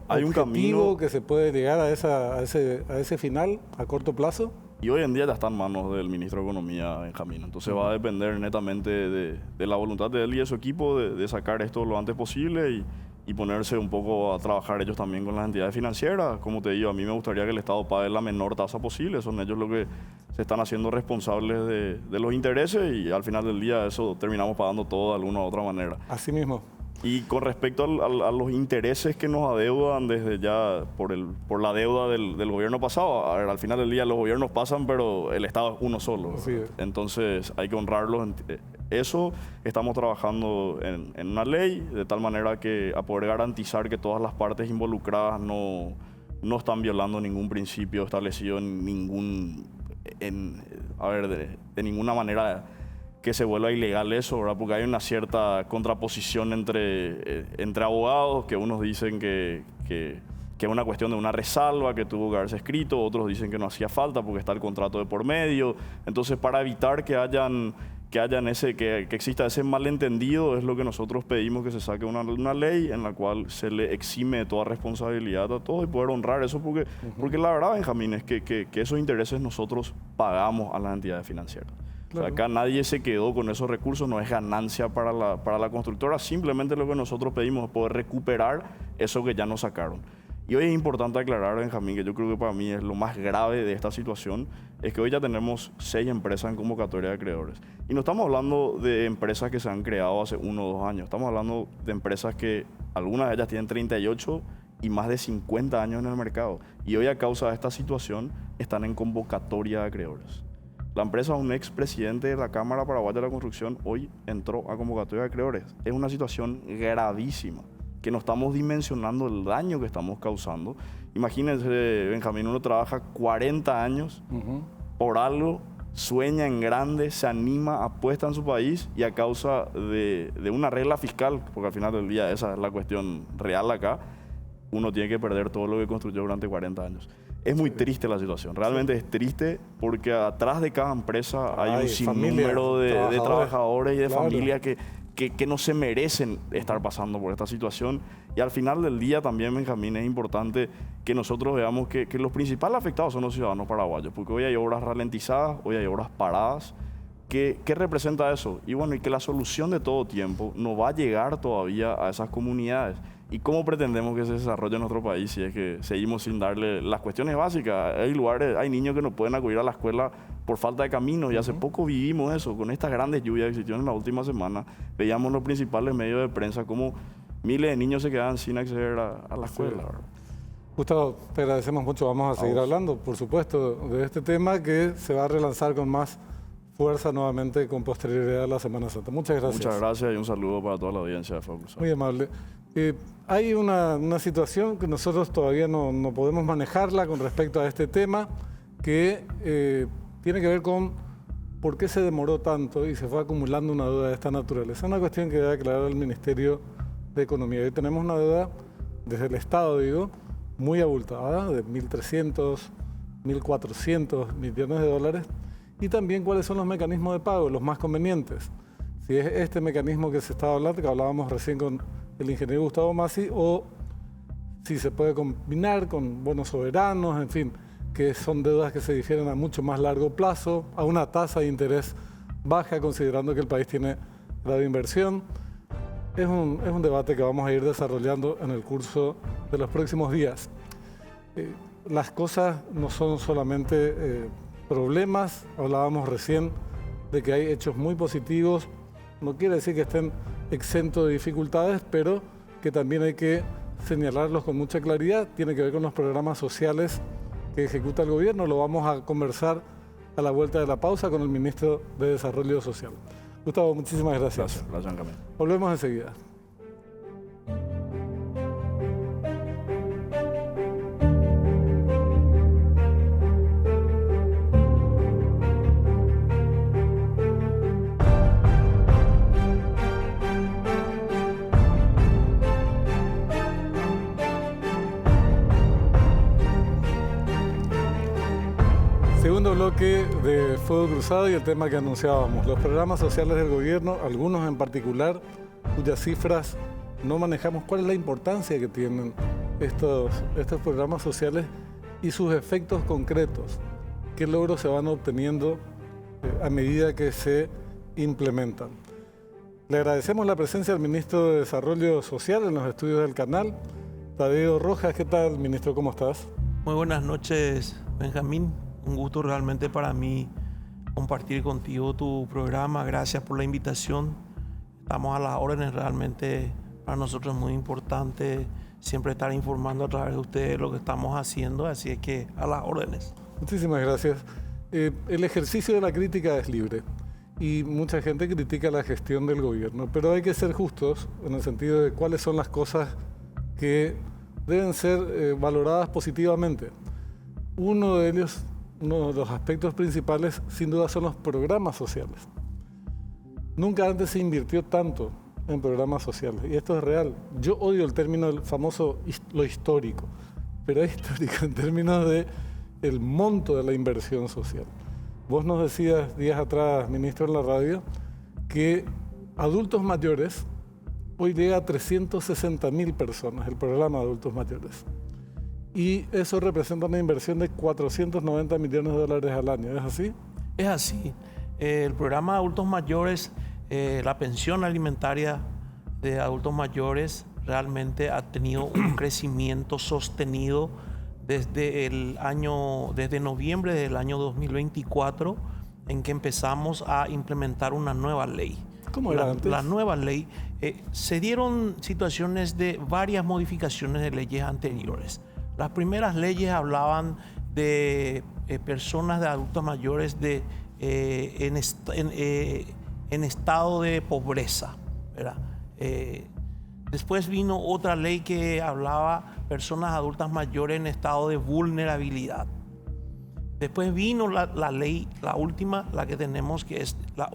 objetivo que se puede llegar a ese final a corto plazo. Y hoy en día ya está en manos del ministro de Economía, Benjamín. Entonces va a depender netamente de la voluntad de él y de su equipo de sacar esto lo antes posible y ponerse un poco a trabajar ellos también con las entidades financieras. Como te digo, a mí me gustaría que el Estado pague la menor tasa posible. Son ellos los que se están haciendo responsables de los intereses y al final del día eso terminamos pagando todo de alguna u otra manera. Así mismo. Y con respecto a los intereses que nos adeudan desde ya por la deuda del gobierno pasado, a ver, al final del día los gobiernos pasan, pero el Estado es uno solo. Sí. Entonces hay que honrarlos. Eso estamos trabajando en una ley de tal manera que a poder garantizar que todas las partes involucradas no están violando ningún principio establecido de ninguna manera que se vuelva ilegal eso, ¿verdad? Porque hay una cierta contraposición entre abogados, que unos dicen que es una cuestión de una resalva que tuvo que haberse escrito, otros dicen que no hacía falta porque está el contrato de por medio. Entonces, para evitar que exista ese malentendido, es lo que nosotros pedimos, que se saque una ley en la cual se le exime de toda responsabilidad a todos y poder honrar eso, porque la verdad, Benjamín, es que esos intereses nosotros pagamos a las entidades financieras. Claro. O sea, acá nadie se quedó con esos recursos, no es ganancia para la constructora, simplemente lo que nosotros pedimos es poder recuperar eso que ya nos sacaron. Y hoy es importante aclarar, Benjamín, que yo creo que para mí es lo más grave de esta situación, es que hoy ya tenemos 6 empresas en convocatoria de acreedores. Y no estamos hablando de empresas que se han creado hace 1 o 2 años, estamos hablando de empresas que algunas de ellas tienen 38 y más de 50 años en el mercado. Y hoy a causa de esta situación están en convocatoria de acreedores. La empresa, un expresidente de la Cámara Paraguaya de la Construcción, hoy entró a convocatoria de acreedores. Es una situación gravísima, que no estamos dimensionando el daño que estamos causando. Imagínense, Benjamín, uno trabaja 40 años por algo, sueña en grande, se anima, apuesta en su país y a causa de una regla fiscal, porque al final del día esa es la cuestión real acá, uno tiene que perder todo lo que construyó durante 40 años. Es muy triste la situación, realmente es triste porque atrás de cada empresa hay un sinnúmero de trabajadores y de familias que que no se merecen estar pasando por esta situación. Y al final del día también, Benjamín, es importante que nosotros veamos que los principales afectados son los ciudadanos paraguayos, porque hoy hay obras ralentizadas, hoy hay obras paradas. ¿Qué representa eso? Y bueno, y que la solución de todo tiempo no va a llegar todavía a esas comunidades. ¿Y cómo pretendemos que se desarrolle nuestro país si es que seguimos sin darle las cuestiones básicas? Hay lugares, hay niños que no pueden acudir a la escuela por falta de camino, y hace poco vivimos eso, con estas grandes lluvias que existieron en la última semana. Veíamos en los principales medios de prensa cómo miles de niños se quedaban sin acceder a la escuela. Sí. Gustavo, te agradecemos mucho. Vamos a seguir hablando, por supuesto, de este tema que se va a relanzar con más fuerza nuevamente con posterioridad a la Semana Santa. Muchas gracias. Muchas gracias y un saludo para toda la audiencia de Fuego Cruzado. Muy amable. Hay una situación que nosotros todavía no podemos manejarla con respecto a este tema, que tiene que ver con por qué se demoró tanto y se fue acumulando una deuda de esta naturaleza. Es una cuestión que debe aclarar el Ministerio de Economía. Hoy tenemos una deuda desde el Estado, digo, muy abultada, de 1.300, 1.400 millones de dólares, y también cuáles son los mecanismos de pago, los más convenientes. Si es este mecanismo que se estaba hablando, que hablábamos recién con el ingeniero Gustavo Masi, o si se puede combinar con bonos soberanos, en fin, que son deudas que se difieren a mucho más largo plazo, a una tasa de interés baja, considerando que el país tiene grado de inversión. Es un debate que vamos a ir desarrollando en el curso de los próximos días. Las cosas no son solamente problemas, hablábamos recién de que hay hechos muy positivos, no quiere decir que estén exentos de dificultades, pero que también hay que señalarlos con mucha claridad. Tiene que ver con los programas sociales que ejecuta el gobierno. Lo vamos a conversar a la vuelta de la pausa con el ministro de Desarrollo Social. Gustavo, muchísimas gracias. Gracias, Camilo. Volvemos enseguida. Segundo bloque de Fuego Cruzado y el tema que anunciábamos, los programas sociales del gobierno, algunos en particular, cuyas cifras no manejamos. ¿Cuál es la importancia que tienen estos programas sociales y sus efectos concretos? ¿Qué logros se van obteniendo a medida que se implementan? Le agradecemos la presencia del ministro de Desarrollo Social en los estudios del canal, Tadeo Rojas. ¿Qué tal, ministro? ¿Cómo estás? Muy buenas noches, Benjamín. Un gusto realmente para mí compartir contigo tu programa. Gracias por la invitación. Estamos a las órdenes. Realmente para nosotros es muy importante siempre estar informando a través de ustedes lo que estamos haciendo. Así es que a las órdenes. Muchísimas gracias. El ejercicio de la crítica es libre y mucha gente critica la gestión del gobierno, pero hay que ser justos en el sentido de cuáles son las cosas que deben ser valoradas positivamente. Uno de los aspectos principales, sin duda, son los programas sociales. Nunca antes se invirtió tanto en programas sociales, y esto es real. Yo odio el término, el famoso, lo histórico, pero es histórico en términos de el monto de la inversión social. Vos nos decías días atrás, ministro, en la radio, que adultos mayores hoy llega a 360.000 personas, el programa de adultos mayores. Y eso representa una inversión de 490 millones de dólares al año. ¿Es así? Es así. El programa de adultos mayores, la pensión alimentaria de adultos mayores realmente ha tenido un crecimiento sostenido desde noviembre del año 2024, en que empezamos a implementar una nueva ley. ¿Cómo era antes? La nueva ley, se dieron situaciones de varias modificaciones de leyes anteriores. Las primeras leyes hablaban de personas de adultos mayores en estado de pobreza, ¿verdad? Después vino otra ley que hablaba personas adultas mayores en estado de vulnerabilidad. Después vino la ley, la última, la que tenemos, que es la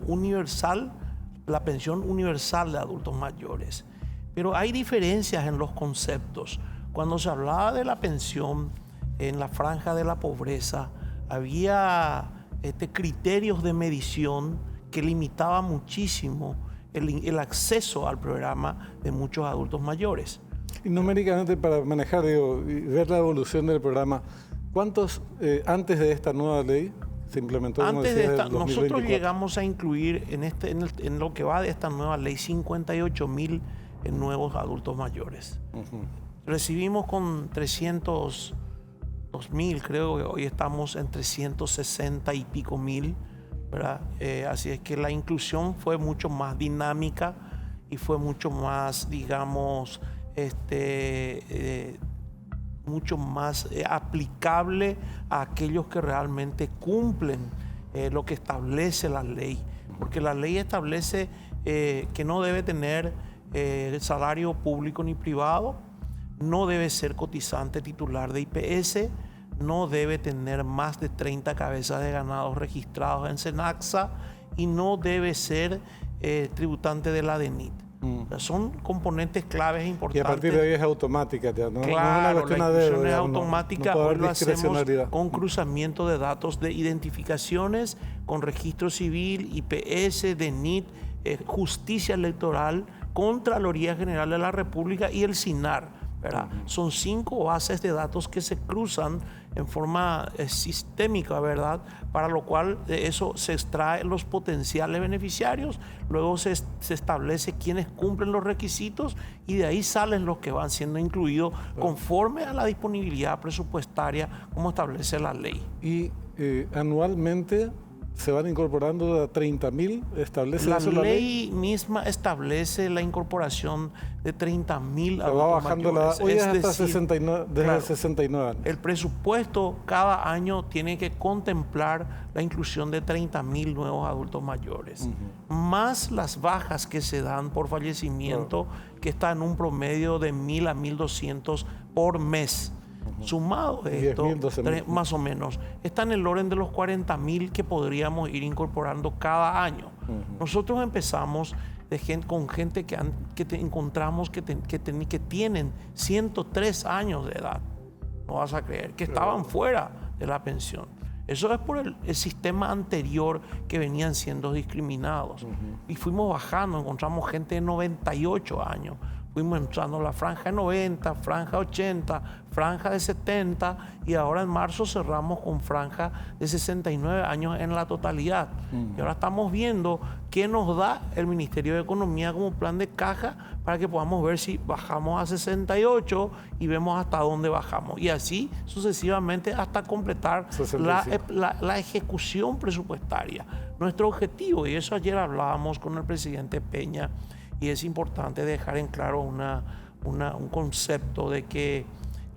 pensión universal de adultos mayores. Pero hay diferencias en los conceptos. Cuando se hablaba de la pensión en la franja de la pobreza, había criterios de medición que limitaban muchísimo el acceso al programa de muchos adultos mayores. Y numéricamente, para manejar, digo, y ver la evolución del programa, ¿cuántos antes de esta nueva ley se implementó? Antes de esta, el nosotros 2024? llegamos a incluir en lo que va de esta nueva ley 58.000 nuevos adultos mayores. Recibimos con 302.000, creo que hoy estamos en 360 y pico mil, ¿verdad? Así es que la inclusión fue mucho más dinámica y fue mucho más, digamos, mucho más aplicable a aquellos que realmente cumplen lo que establece la ley. Porque la ley establece que no debe tener salario público ni privado, no debe ser cotizante titular de IPS, no debe tener más de 30 cabezas de ganado registrados en Senaxa y no debe ser tributante de la DENIT. O sea, son componentes claves importantes. Y a partir de ahí es automática ya, ¿no? Claro, no es una la inclusión es no automática. puede Hoy haber lo hacemos discrecionalidad. con cruzamiento de datos de identificaciones, con registro civil, IPS, DENIT, Justicia Electoral, Contraloría General de la República y el SINAR, ¿verdad? Son 5 bases de datos que se cruzan en forma sistémica, ¿verdad? Para lo cual de eso se extrae los potenciales beneficiarios, luego se establece quiénes cumplen los requisitos y de ahí salen los que van siendo incluidos conforme a la disponibilidad presupuestaria como establece la ley. Y anualmente se van incorporando a 30.000, establece eso la ley misma establece la incorporación de 30.000 se va bajando mayores. Hoy es hasta decir, 69, desde claro, 69 años. el presupuesto cada año tiene que contemplar la inclusión de 30.000 nuevos adultos mayores, más las bajas que se dan por fallecimiento, que está en un promedio de 1.000 a 1.200 por mes. Sumado esto, 10.000, 12.000. más o menos, está en el orden de los 40.000 que podríamos ir incorporando cada año. Nosotros empezamos con gente que encontramos que tienen 103 años de edad, no vas a creer, que estaban fuera de la pensión. Eso es por el sistema anterior que venían siendo discriminados. Y fuimos bajando, encontramos gente de 98 años. Fuimos entrando la franja de 90, franja de 80, franja de 70 y ahora en marzo cerramos con franja de 69 años en la totalidad. Y ahora estamos viendo qué nos da el Ministerio de Economía como plan de caja para que podamos ver si bajamos a 68 y vemos hasta dónde bajamos. Y así sucesivamente hasta completar la ejecución presupuestaria. Nuestro objetivo, y eso ayer hablábamos con el presidente Peña, y es importante dejar en claro un concepto de que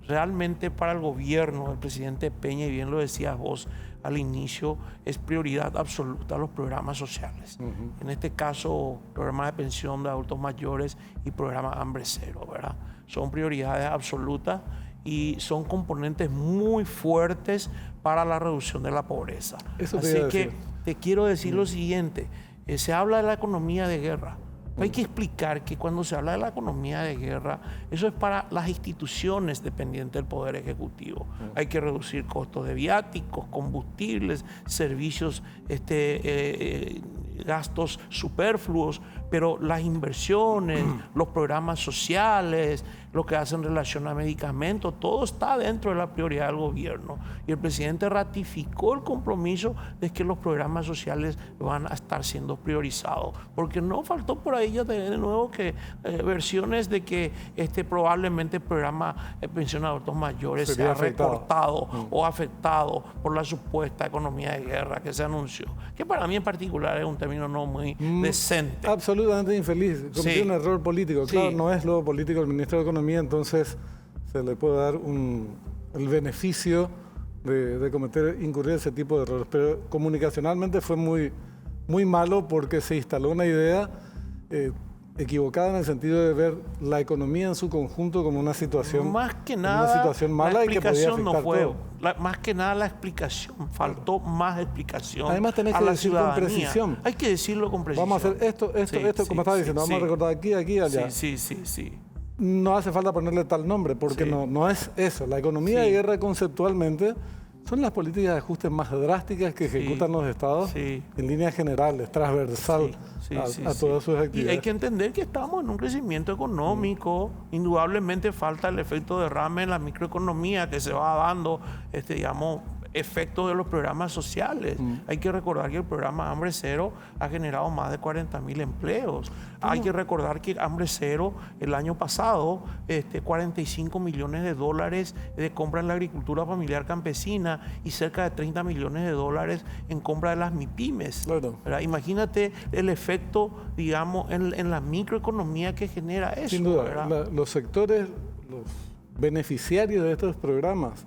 realmente para el gobierno del presidente Peña, y bien lo decías vos al inicio, es prioridad absoluta los programas sociales. En este caso, programas de pensión de adultos mayores y programa Hambre Cero, ¿verdad? Son prioridades absolutas y son componentes muy fuertes para la reducción de la pobreza. Así que te quiero decir lo siguiente, se habla de la economía de guerra. Hay que explicar que cuando se habla de la economía de guerra, eso es para las instituciones dependientes del Poder Ejecutivo. Hay que reducir costos de viáticos, combustibles, servicios, gastos superfluos, pero las inversiones, los programas sociales, lo que hacen en relación a medicamentos, todo está dentro de la prioridad del gobierno. Y el presidente ratificó el compromiso de que los programas sociales van a estar siendo priorizados. Porque no faltó por ahí ya de nuevo que versiones de que probablemente el programa de pensión de adultos mayores sea recortado o afectado por la supuesta economía de guerra que se anunció. Que para mí en particular es un término no muy decente. Absolutamente infeliz. Cometió un error político. Claro, no es lo político del Ministro de Economía, entonces se le puede dar el beneficio de incurrir ese tipo de errores. Pero comunicacionalmente fue muy malo porque se instaló una idea equivocada en el sentido de ver la economía en su conjunto como una situación, más que nada, una situación mala y que podía afectar no fue, todo. Más que nada la explicación, faltó más explicación. Además tenés que decirlo con precisión. Hay que decirlo con precisión. Vamos a hacer esto, como estaba diciendo, vamos a recortar aquí, allá. Sí. No hace falta ponerle tal nombre porque no es eso. La economía de guerra conceptualmente ¿Son las políticas de ajuste más drásticas que ejecutan los estados? Sí. En líneas generales, transversal a todas sus actividades. Y hay que entender que estamos en un crecimiento económico. Indudablemente falta el efecto derrame en la microeconomía que se va dando, digamos, efectos de los programas sociales. Hay que recordar que el programa Hambre Cero ha generado más de 40.000 empleos. Hay que recordar que Hambre Cero el año pasado, 45 millones de dólares de compra en la agricultura familiar campesina y cerca de 30 millones de dólares en compra de las MIPYMES. Claro. Imagínate el efecto, digamos, en la microeconomía que genera eso. Sin duda, los sectores, los beneficiarios de estos programas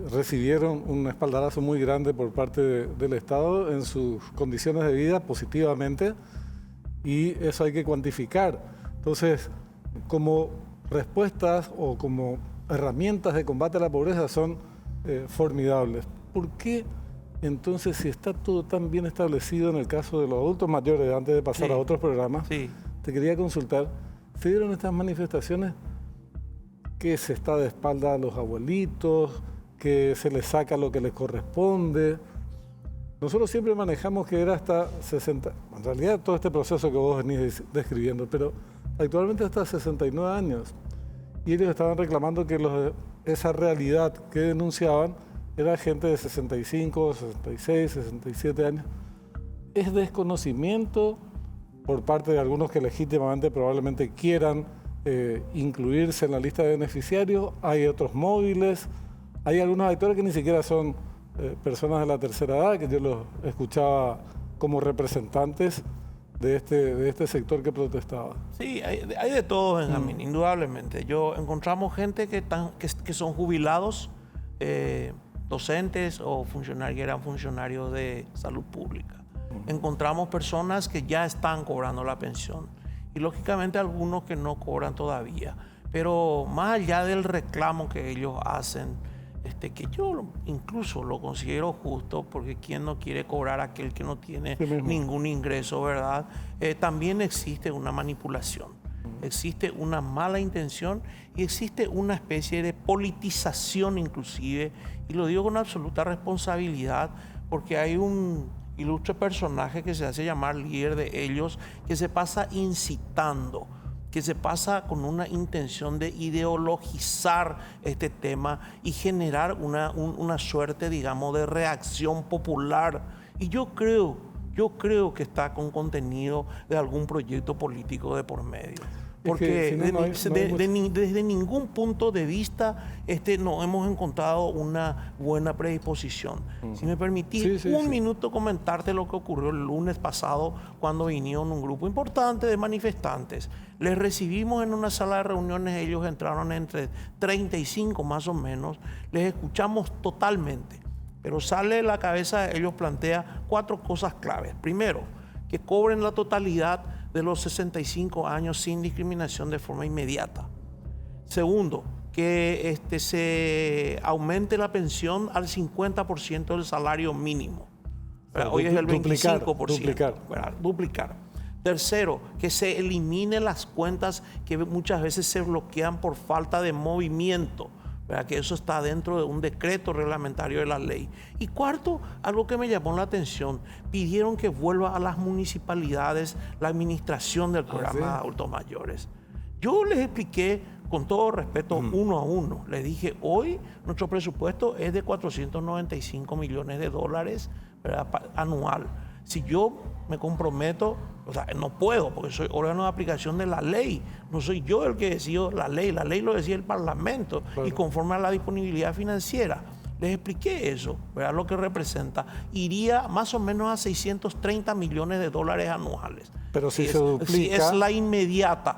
recibieron un espaldarazo muy grande por parte del Estado en sus condiciones de vida positivamente, y eso hay que cuantificar. Entonces, como respuestas o como herramientas de combate a la pobreza son formidables. ¿Por qué entonces, si está todo tan bien establecido en el caso de los adultos mayores, antes de pasar a otros programas, te quería consultar, ¿se dieron estas manifestaciones que se está de espalda a los abuelitos, que se les saca lo que les corresponde? Nosotros siempre manejamos que era hasta 60, en realidad todo este proceso que vos venís describiendo, pero actualmente hasta 69 años. Y ellos estaban reclamando que esa realidad que denunciaban era gente de 65, 66, 67 años. ¿Es desconocimiento por parte de algunos que legítimamente probablemente quieran incluirse en la lista de beneficiarios? ¿Hay otros móviles? Hay algunos actores que ni siquiera son personas de la tercera edad, que yo los escuchaba como representantes de este sector que protestaba. Sí, hay de todo, Benjamín, indudablemente. Encontramos gente que son jubilados, docentes o funcionarios, que eran funcionarios de salud pública. Encontramos personas que ya están cobrando la pensión y lógicamente algunos que no cobran todavía. Pero más allá del reclamo que ellos hacen, que yo incluso lo considero justo, porque ¿quién no quiere cobrar a aquel que no tiene ningún ingreso, verdad? También existe una manipulación, existe una mala intención y existe una especie de politización inclusive, y lo digo con absoluta responsabilidad, porque hay un ilustre personaje que se hace llamar líder de ellos, que se pasa incitando, que se pasa con una intención de ideologizar este tema y generar una suerte, digamos, de reacción popular. Y yo creo que está con contenido de algún proyecto político de por medio. Porque desde ningún punto de vista no hemos encontrado una buena predisposición. Si me permitís un minuto comentarte lo que ocurrió el lunes pasado cuando vinieron un grupo importante de manifestantes. Les recibimos en una sala de reuniones, ellos entraron entre 35 más o menos, les escuchamos totalmente, pero sale de la cabeza de ellos, plantea 4 cosas claves. Primero, que cobren la totalidad de los 65 años sin discriminación de forma inmediata. Segundo, que se aumente la pensión al 50% del salario mínimo. Hoy es el 25%. Duplicar. Tercero, que se eliminen las cuentas que muchas veces se bloquean por falta de movimiento, ¿verdad? Que eso está dentro de un decreto reglamentario de la ley. Y cuarto, algo que me llamó la atención, pidieron que vuelva a las municipalidades la administración del programa de adultos mayores. Yo les expliqué con todo respeto uno a uno. Les dije, hoy nuestro presupuesto es de 495 millones de dólares, ¿verdad? Anual. Si yo me comprometo, o sea, no puedo, porque soy órgano de aplicación de la ley. No soy yo el que decido la ley lo decide el Parlamento, y conforme a la disponibilidad financiera. Les expliqué eso, ¿verdad? Lo que representa. Iría más o menos a 630 millones de dólares anuales. Pero si se duplica... Si es la inmediata,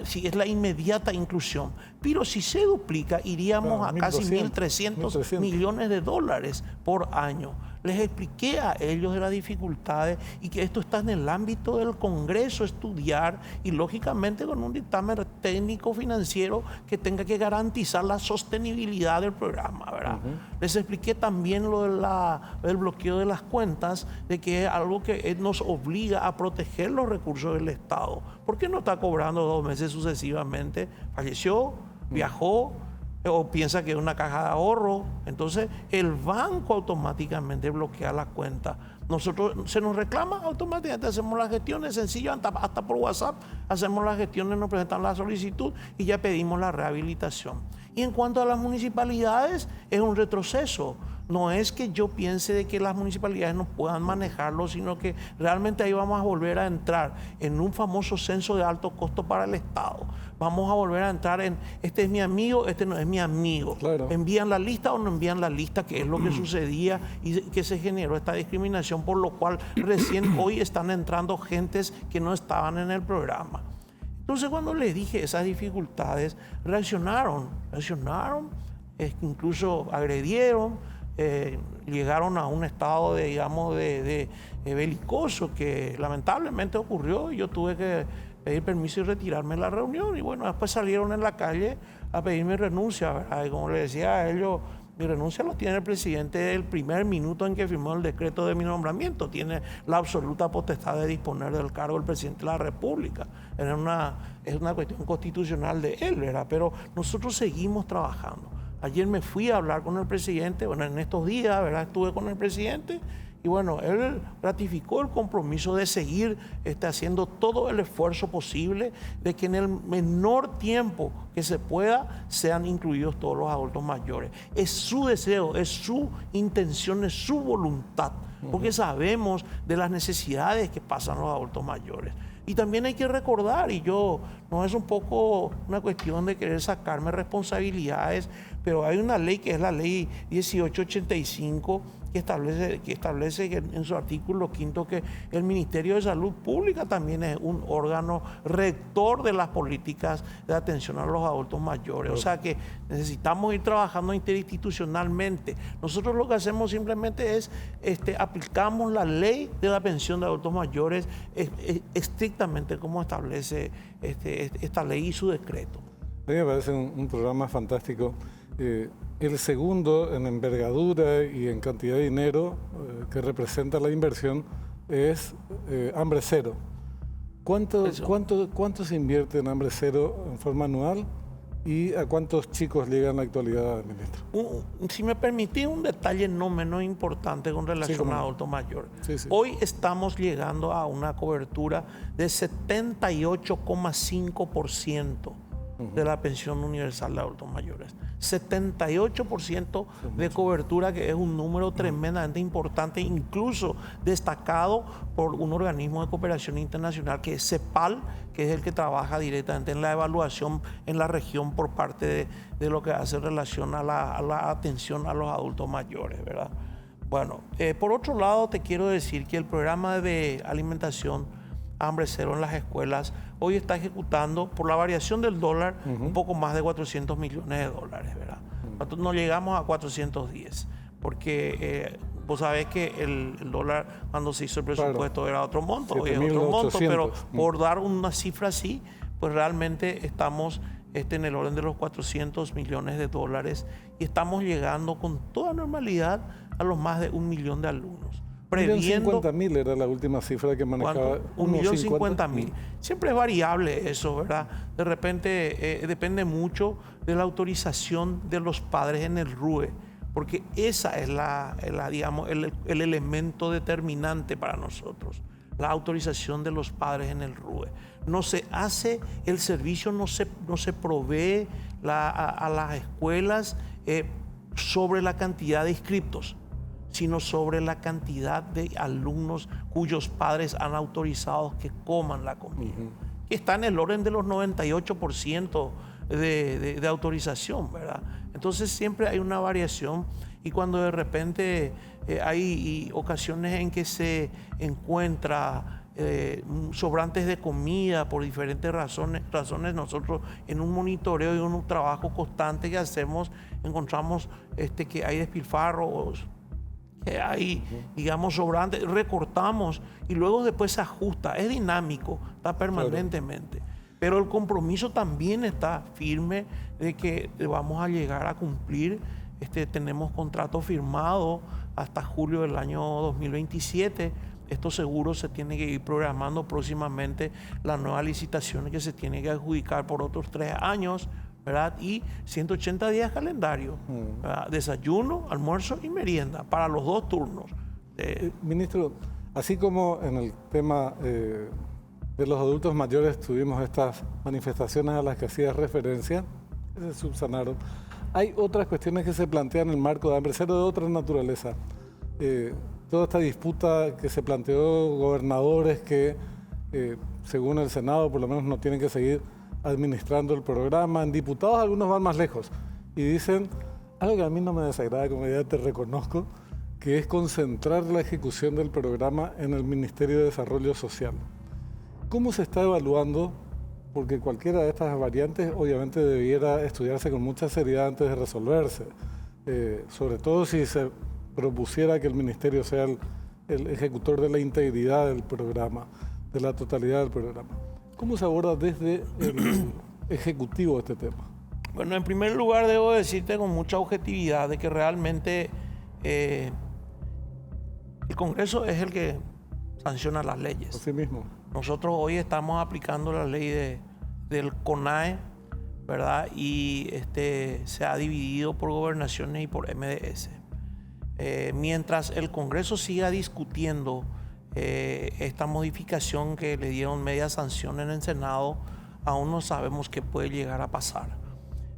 si es la inmediata inclusión. Pero si se duplica, iríamos a casi 1.300 millones de dólares por año. Les expliqué a ellos de las dificultades y que esto está en el ámbito del Congreso estudiar, y lógicamente con un dictamen técnico financiero que tenga que garantizar la sostenibilidad del programa, ¿verdad? Les expliqué también lo del bloqueo de las cuentas, de que es algo que nos obliga a proteger los recursos del Estado. ¿Por qué no está cobrando 2 meses sucesivamente? Falleció, viajó, o piensa que es una caja de ahorro. Entonces el banco automáticamente bloquea la cuenta. Nosotros se nos reclama, automáticamente hacemos las gestiones sencillas, hasta por WhatsApp hacemos las gestiones, nos presentan la solicitud y ya pedimos la rehabilitación. Y en cuanto a las municipalidades, es un retroceso. No es que yo piense de que las municipalidades no puedan manejarlo, sino que realmente ahí vamos a volver a entrar en un famoso censo de alto costo para el Estado. Vamos a volver a entrar en, este es mi amigo, este no es mi amigo. Claro. ¿Envían la lista o no envían la lista? Que es lo que sucedía y que se generó esta discriminación, por lo cual recién hoy están entrando gentes que no estaban en el programa. Entonces, cuando les dije esas dificultades, reaccionaron, incluso agredieron, llegaron a un estado de, digamos, de belicoso que lamentablemente ocurrió y yo tuve que pedir permiso y retirarme de la reunión. Y bueno, después salieron en la calle a pedir mi renuncia, ¿verdad? Y como les decía a ellos, mi renuncia lo tiene el presidente desde el primer minuto en que firmó el decreto de mi nombramiento. Tiene la absoluta potestad de disponer del cargo del presidente de la República. Es una cuestión constitucional de él, ¿verdad? Pero nosotros seguimos trabajando. Ayer me fui a hablar con el presidente, bueno, en estos días, ¿verdad? Estuve con el presidente y bueno, él ratificó el compromiso de seguir haciendo todo el esfuerzo posible de que en el menor tiempo que se pueda sean incluidos todos los adultos mayores. Es su deseo, es su intención, es su voluntad, porque sabemos de las necesidades que pasan los adultos mayores. Y también hay que recordar, y yo, no es un poco una cuestión de querer sacarme responsabilidades, pero hay una ley que es la ley 1885 que establece que en su artículo 5 que el Ministerio de Salud Pública también es un órgano rector de las políticas de atención a los adultos mayores. O sea que necesitamos ir trabajando interinstitucionalmente. Nosotros lo que hacemos simplemente es aplicamos la ley de la pensión de adultos mayores estrictamente como establece esta ley y su decreto. A mí me parece un programa fantástico. El segundo en envergadura y en cantidad de dinero que representa la inversión es Hambre Cero. ¿Cuánto se invierte en Hambre Cero en forma anual y a cuántos chicos llega en la actualidad, ministro? Si me permitís un detalle no menos importante con relación a adultos mayores. Sí, sí. Hoy estamos llegando a una cobertura de 78,5% de la pensión universal de adultos mayores. 78% de cobertura, que es un número tremendamente importante, incluso destacado por un organismo de cooperación internacional que es CEPAL, que es el que trabaja directamente en la evaluación en la región por parte de lo que hace relación a la atención a los adultos mayores, ¿verdad? Bueno, por otro lado te quiero decir que el programa de alimentación Hambre Cero en las escuelas hoy está ejecutando, por la variación del dólar, un poco más de 400 millones de dólares, ¿verdad? Nosotros no llegamos a 410, porque vos sabés que el dólar, cuando se hizo el presupuesto, era otro monto, hoy es otro monto, pero por dar una cifra así, pues realmente estamos en el orden de los 400 millones de dólares y estamos llegando con toda normalidad a los más de 1 millón de alumnos. 1.050.000 era la última cifra que manejaba. 1.050.000. Siempre es variable eso, ¿verdad? De repente depende mucho de la autorización de los padres en el RUE, porque esa es digamos, el elemento determinante para nosotros, la autorización de los padres en el RUE. No se hace, el servicio no se provee a las escuelas sobre la cantidad de inscriptos, sino sobre la cantidad de alumnos cuyos padres han autorizado que coman la comida, que está en el orden de los 98% de autorización, ¿verdad? Entonces siempre hay una variación y cuando de repente hay ocasiones en que se encuentra sobrantes de comida por diferentes razones, nosotros en un monitoreo y un trabajo constante que hacemos encontramos que hay despilfarros, hay, digamos, sobrantes, recortamos y luego después se ajusta, es dinámico, está permanentemente. Pero el compromiso también está firme de que vamos a llegar a cumplir, tenemos contrato firmado hasta julio del año 2027. Estos seguros se tienen que ir programando próximamente, la nueva licitación que se tiene que adjudicar por otros 3 años, ¿verdad? Y 180 días calendario, ¿verdad? Desayuno, almuerzo y merienda para los 2 turnos. Ministro, así como en el tema de los adultos mayores tuvimos estas manifestaciones a las que hacía referencia, que se subsanaron, hay otras cuestiones que se plantean en el marco de hambre cero de otra naturaleza. Toda esta disputa que se planteó, gobernadores que, según el Senado, por lo menos no tienen que seguir administrando el programa. En diputados algunos van más lejos y dicen algo que a mí no me desagrada, como ya te reconozco, que es concentrar la ejecución del programa en el Ministerio de Desarrollo Social. ¿Cómo se está evaluando? Porque cualquiera de estas variantes obviamente debiera estudiarse con mucha seriedad antes de resolverse, sobre todo si se propusiera que el ministerio sea el ejecutor de la integridad del programa, de la totalidad del programa. ¿Cómo se aborda desde el ejecutivo este tema? Bueno, en primer lugar debo decirte con mucha objetividad de que realmente el Congreso es el que sanciona las leyes. Así mismo. Nosotros hoy estamos aplicando la ley del CONAE, ¿verdad? Y se ha dividido por gobernaciones y por MDS. Mientras el Congreso siga discutiendo esta modificación que le dieron media sanción en el Senado, aún no sabemos qué puede llegar a pasar.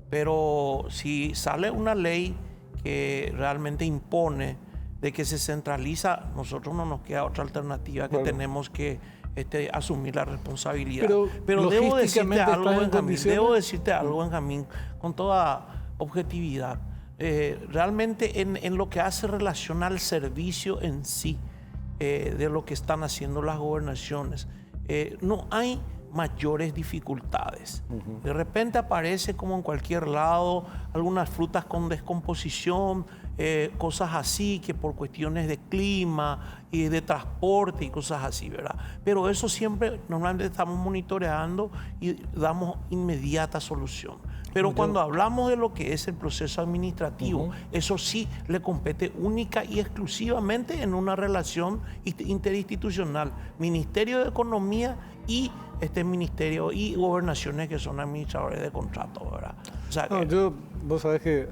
Pero si sale una ley que realmente impone de que se centraliza, nosotros no nos queda otra alternativa que tenemos que asumir la responsabilidad. Pero debo decirte algo, Benjamín, con toda objetividad. Realmente en lo que hace relación al servicio en sí, de lo que están haciendo las gobernaciones, no hay mayores dificultades. De repente aparece como en cualquier lado algunas frutas con descomposición, cosas así que por cuestiones de clima y de transporte y cosas así, ¿verdad? Pero eso siempre normalmente estamos monitoreando y damos inmediata solución. Pero cuando hablamos de lo que es el proceso administrativo, eso sí le compete única y exclusivamente en una relación interinstitucional, Ministerio de Economía y Ministerio y gobernaciones que son administradores de contratos, ¿verdad? O sea, vos sabés que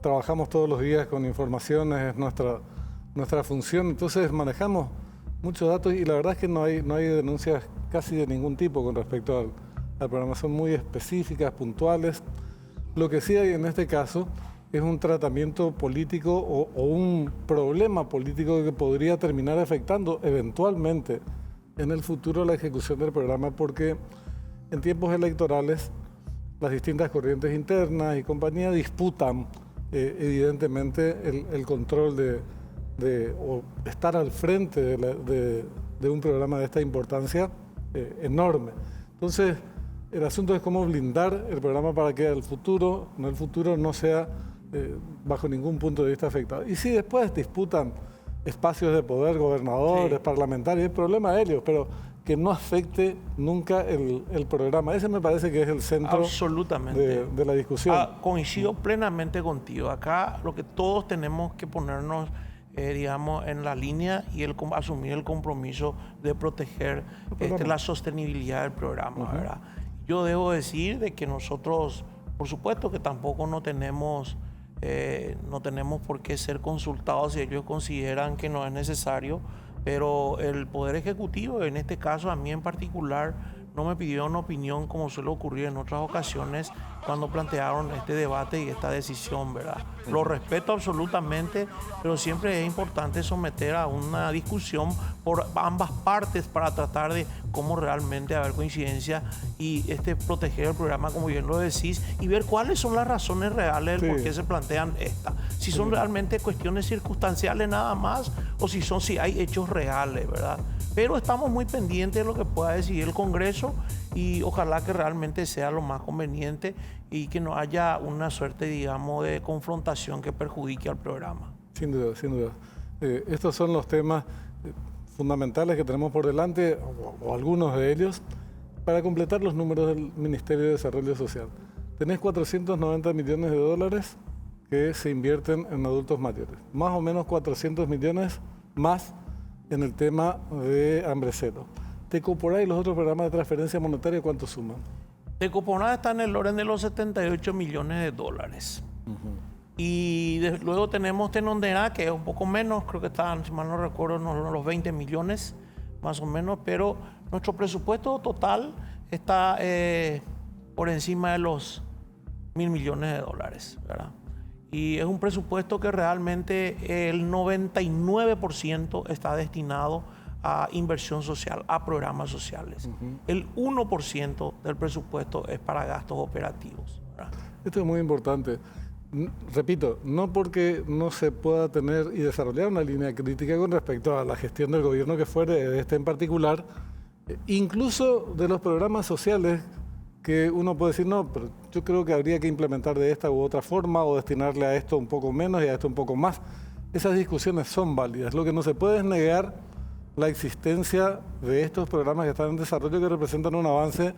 trabajamos todos los días con informaciones, es nuestra función, entonces manejamos muchos datos y la verdad es que no hay denuncias casi de ningún tipo con respecto al programa, son muy específicas, puntuales. Lo que sí hay en este caso es un tratamiento político o un problema político que podría terminar afectando eventualmente en el futuro la ejecución del programa, porque en tiempos electorales las distintas corrientes internas y compañías disputan evidentemente el control o estar al frente de un programa de esta importancia enorme. Entonces, el asunto es cómo blindar el programa para que el futuro no sea bajo ningún punto de vista afectado. Y si después disputan espacios de poder, gobernadores, parlamentarios, es problema de ellos, pero que no afecte nunca el programa. Ese me parece que es el centro de la discusión. Coincido plenamente contigo. Acá lo que todos tenemos que ponernos digamos, en la línea y asumir el compromiso de proteger la sostenibilidad del programa, ¿verdad? Yo debo decir de que nosotros, por supuesto que tampoco no tenemos por qué ser consultados si ellos consideran que no es necesario, pero el Poder Ejecutivo, en este caso a mí en particular, no me pidió una opinión como suele ocurrir en otras ocasiones cuando plantearon este debate y esta decisión, ¿verdad? Lo respeto absolutamente, pero siempre es importante someter a una discusión por ambas partes para tratar de cómo realmente haber coincidencia y proteger el programa, como bien lo decís, y ver cuáles son las razones reales del por qué se plantean estas. Si son realmente cuestiones circunstanciales nada más o si hay hechos reales, ¿verdad? Pero estamos muy pendientes de lo que pueda decidir el Congreso y ojalá que realmente sea lo más conveniente y que no haya una suerte, digamos, de confrontación que perjudique al programa. Sin duda, sin duda. Estos son los temas fundamentales que tenemos por delante, o algunos de ellos, para completar los números del Ministerio de Desarrollo Social. Tenés 490 millones de dólares que se invierten en adultos mayores, más o menos 400 millones más en el tema de hambre cero. Tecoporá y los otros programas de transferencia monetaria, ¿cuánto suman? Tecoponada está en el orden de los 78 millones de dólares. Y luego tenemos Tenonderá, que es un poco menos, creo que está, si mal no recuerdo, los 20 millones más o menos, pero nuestro presupuesto total está por encima de los 1.000 millones de dólares, ¿verdad? Y es un presupuesto que realmente el 99% está destinado a inversión social, a programas sociales. El 1% del presupuesto es para gastos operativos, ¿verdad? Esto es muy importante. Repito, no porque no se pueda tener y desarrollar una línea crítica con respecto a la gestión del gobierno que fuere, de este en particular, incluso de los programas sociales, que uno puede decir, no, pero yo creo que habría que implementar de esta u otra forma o destinarle a esto un poco menos y a esto un poco más. Esas discusiones son válidas. Lo que no se puede es negar la existencia de estos programas que están en desarrollo, que representan un avance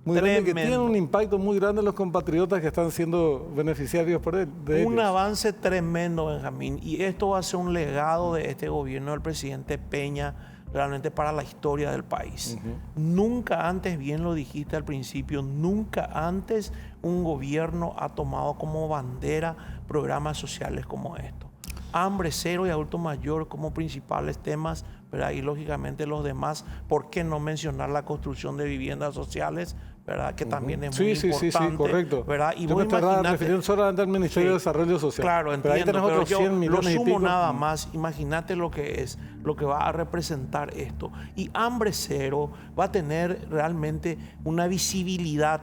muy grande, que tienen un impacto muy grande en los compatriotas que están siendo beneficiarios por él. Un avance tremendo, Benjamín, y esto va a ser un legado de este gobierno del presidente Peña realmente para la historia del país. Nunca antes, bien lo dijiste al principio, nunca antes un gobierno ha tomado como bandera programas sociales como estos. Hambre cero y adulto mayor como principales temas, ¿verdad? Y lógicamente los demás, ¿por qué no mencionar la construcción de viviendas sociales? ¿Verdad? Que también es muy importante. Sí, correcto. ¿Verdad? Y yo me estaba refiriendo solamente al Ministerio de Desarrollo Social. Claro, entiendo, pero ahí tenés otros 100 millones lo y pico. nada más. Imagínate lo que es, lo que va a representar esto. Y Hambre Cero va a tener realmente una visibilidad,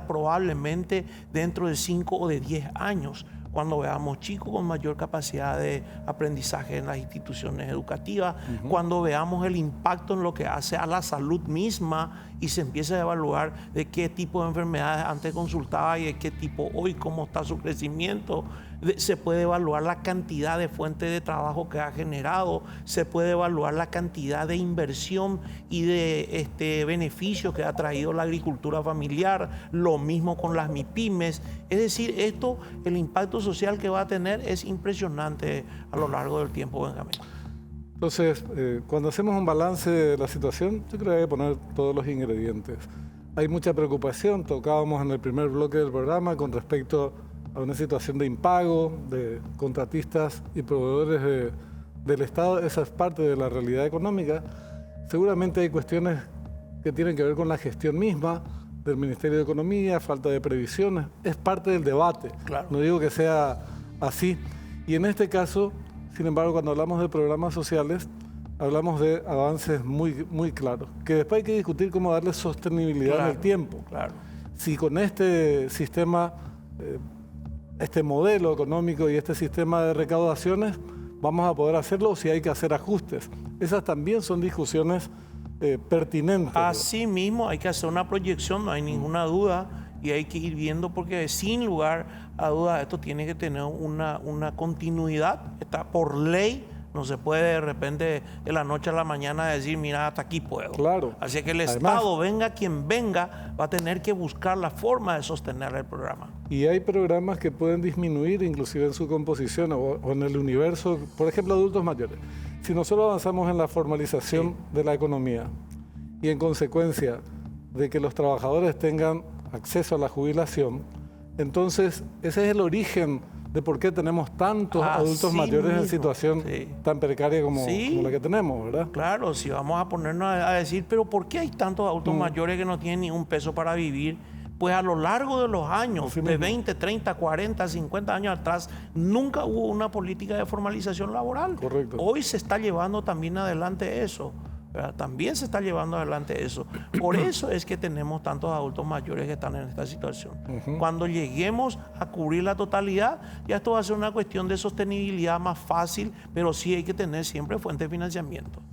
probablemente dentro de 5 o de 10 años, cuando veamos chicos con mayor capacidad de aprendizaje en las instituciones educativas, cuando veamos el impacto en lo que hace a la salud misma y se empiece a evaluar de qué tipo de enfermedades antes consultaba y de qué tipo hoy, cómo está su crecimiento. Se puede evaluar la cantidad de fuentes de trabajo que ha generado, se puede evaluar la cantidad de inversión y de beneficios que ha traído la agricultura familiar, lo mismo con las MIPYMES. Es decir, el impacto social que va a tener es impresionante a lo largo del tiempo, Benjamín. Entonces, cuando hacemos un balance de la situación, yo creo que hay que poner todos los ingredientes. Hay mucha preocupación, tocábamos en el primer bloque del programa con respecto a una situación de impago de contratistas y proveedores del Estado. Esa es parte de la realidad económica. Seguramente hay cuestiones que tienen que ver con la gestión misma del Ministerio de Economía, falta de previsiones. Es parte del debate. Claro. No digo que sea así. Y en este caso, sin embargo, cuando hablamos de programas sociales, hablamos de avances muy, muy claros, que después hay que discutir cómo darle sostenibilidad en el tiempo. Claro. Si con este sistema, este modelo económico y este sistema de recaudaciones vamos a poder hacerlo, o si hay que hacer ajustes. Esas también son discusiones pertinentes. Así mismo hay que hacer una proyección, no hay ninguna duda, y hay que ir viendo, porque sin lugar a dudas esto tiene que tener una continuidad. Está por ley. No se puede de repente de la noche a la mañana decir, mira, hasta aquí puedo. Claro. Así que el Estado, venga quien venga, va a tener que buscar la forma de sostener el programa. Y hay programas que pueden disminuir inclusive en su composición o en el universo, por ejemplo, adultos mayores. Si nosotros avanzamos en la formalización de la economía y en consecuencia de que los trabajadores tengan acceso a la jubilación, entonces ese es el origen de por qué tenemos tantos adultos mayores en situación tan precaria como la que tenemos, ¿verdad? Claro, si vamos a ponernos a decir, pero ¿por qué hay tantos adultos mayores que no tienen ni un peso para vivir? Pues a lo largo de los años, de 20, 30, 40, 50 años atrás, nunca hubo una política de formalización laboral. Correcto. Hoy se está llevando también adelante eso. ¿Verdad? También se está llevando adelante eso. Por eso es que tenemos tantos adultos mayores que están en esta situación. Cuando lleguemos a cubrir la totalidad, ya esto va a ser una cuestión de sostenibilidad más fácil, pero sí hay que tener siempre fuente de financiamiento.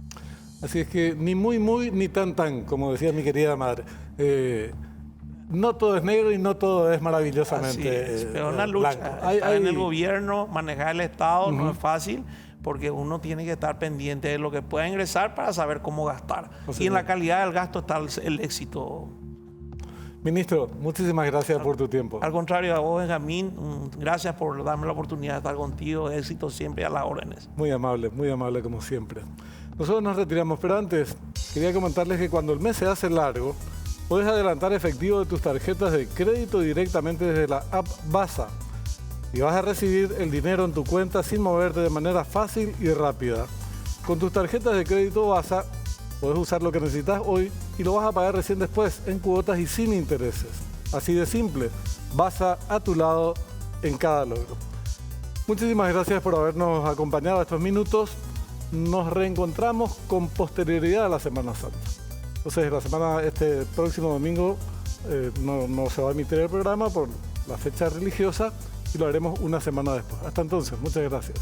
Así es que ni muy, muy, ni tan, tan, como decía mi querida madre. No todo es negro y no todo es maravillosamente pero una lucha. Estar en el gobierno, manejar el Estado no es fácil, porque uno tiene que estar pendiente de lo que pueda ingresar para saber cómo gastar. Y en la calidad del gasto está el éxito. Ministro, muchísimas gracias por tu tiempo. Al contrario, a vos, Benjamín, gracias por darme la oportunidad de estar contigo. Éxito siempre a las órdenes. Muy amable como siempre. Nosotros nos retiramos, pero antes quería comentarles que cuando el mes se hace largo, Puedes adelantar efectivo de tus tarjetas de crédito directamente desde la app Basa y vas a recibir el dinero en tu cuenta sin moverte de manera fácil y rápida. Con tus tarjetas de crédito Basa puedes usar lo que necesitas hoy y lo vas a pagar recién después en cuotas y sin intereses. Así de simple, Basa a tu lado en cada logro. Muchísimas gracias por habernos acompañado estos minutos. Nos reencontramos con posterioridad a la Semana Santa. Entonces, este próximo domingo no se va a emitir el programa por la fecha religiosa y lo haremos una semana después. Hasta entonces, muchas gracias.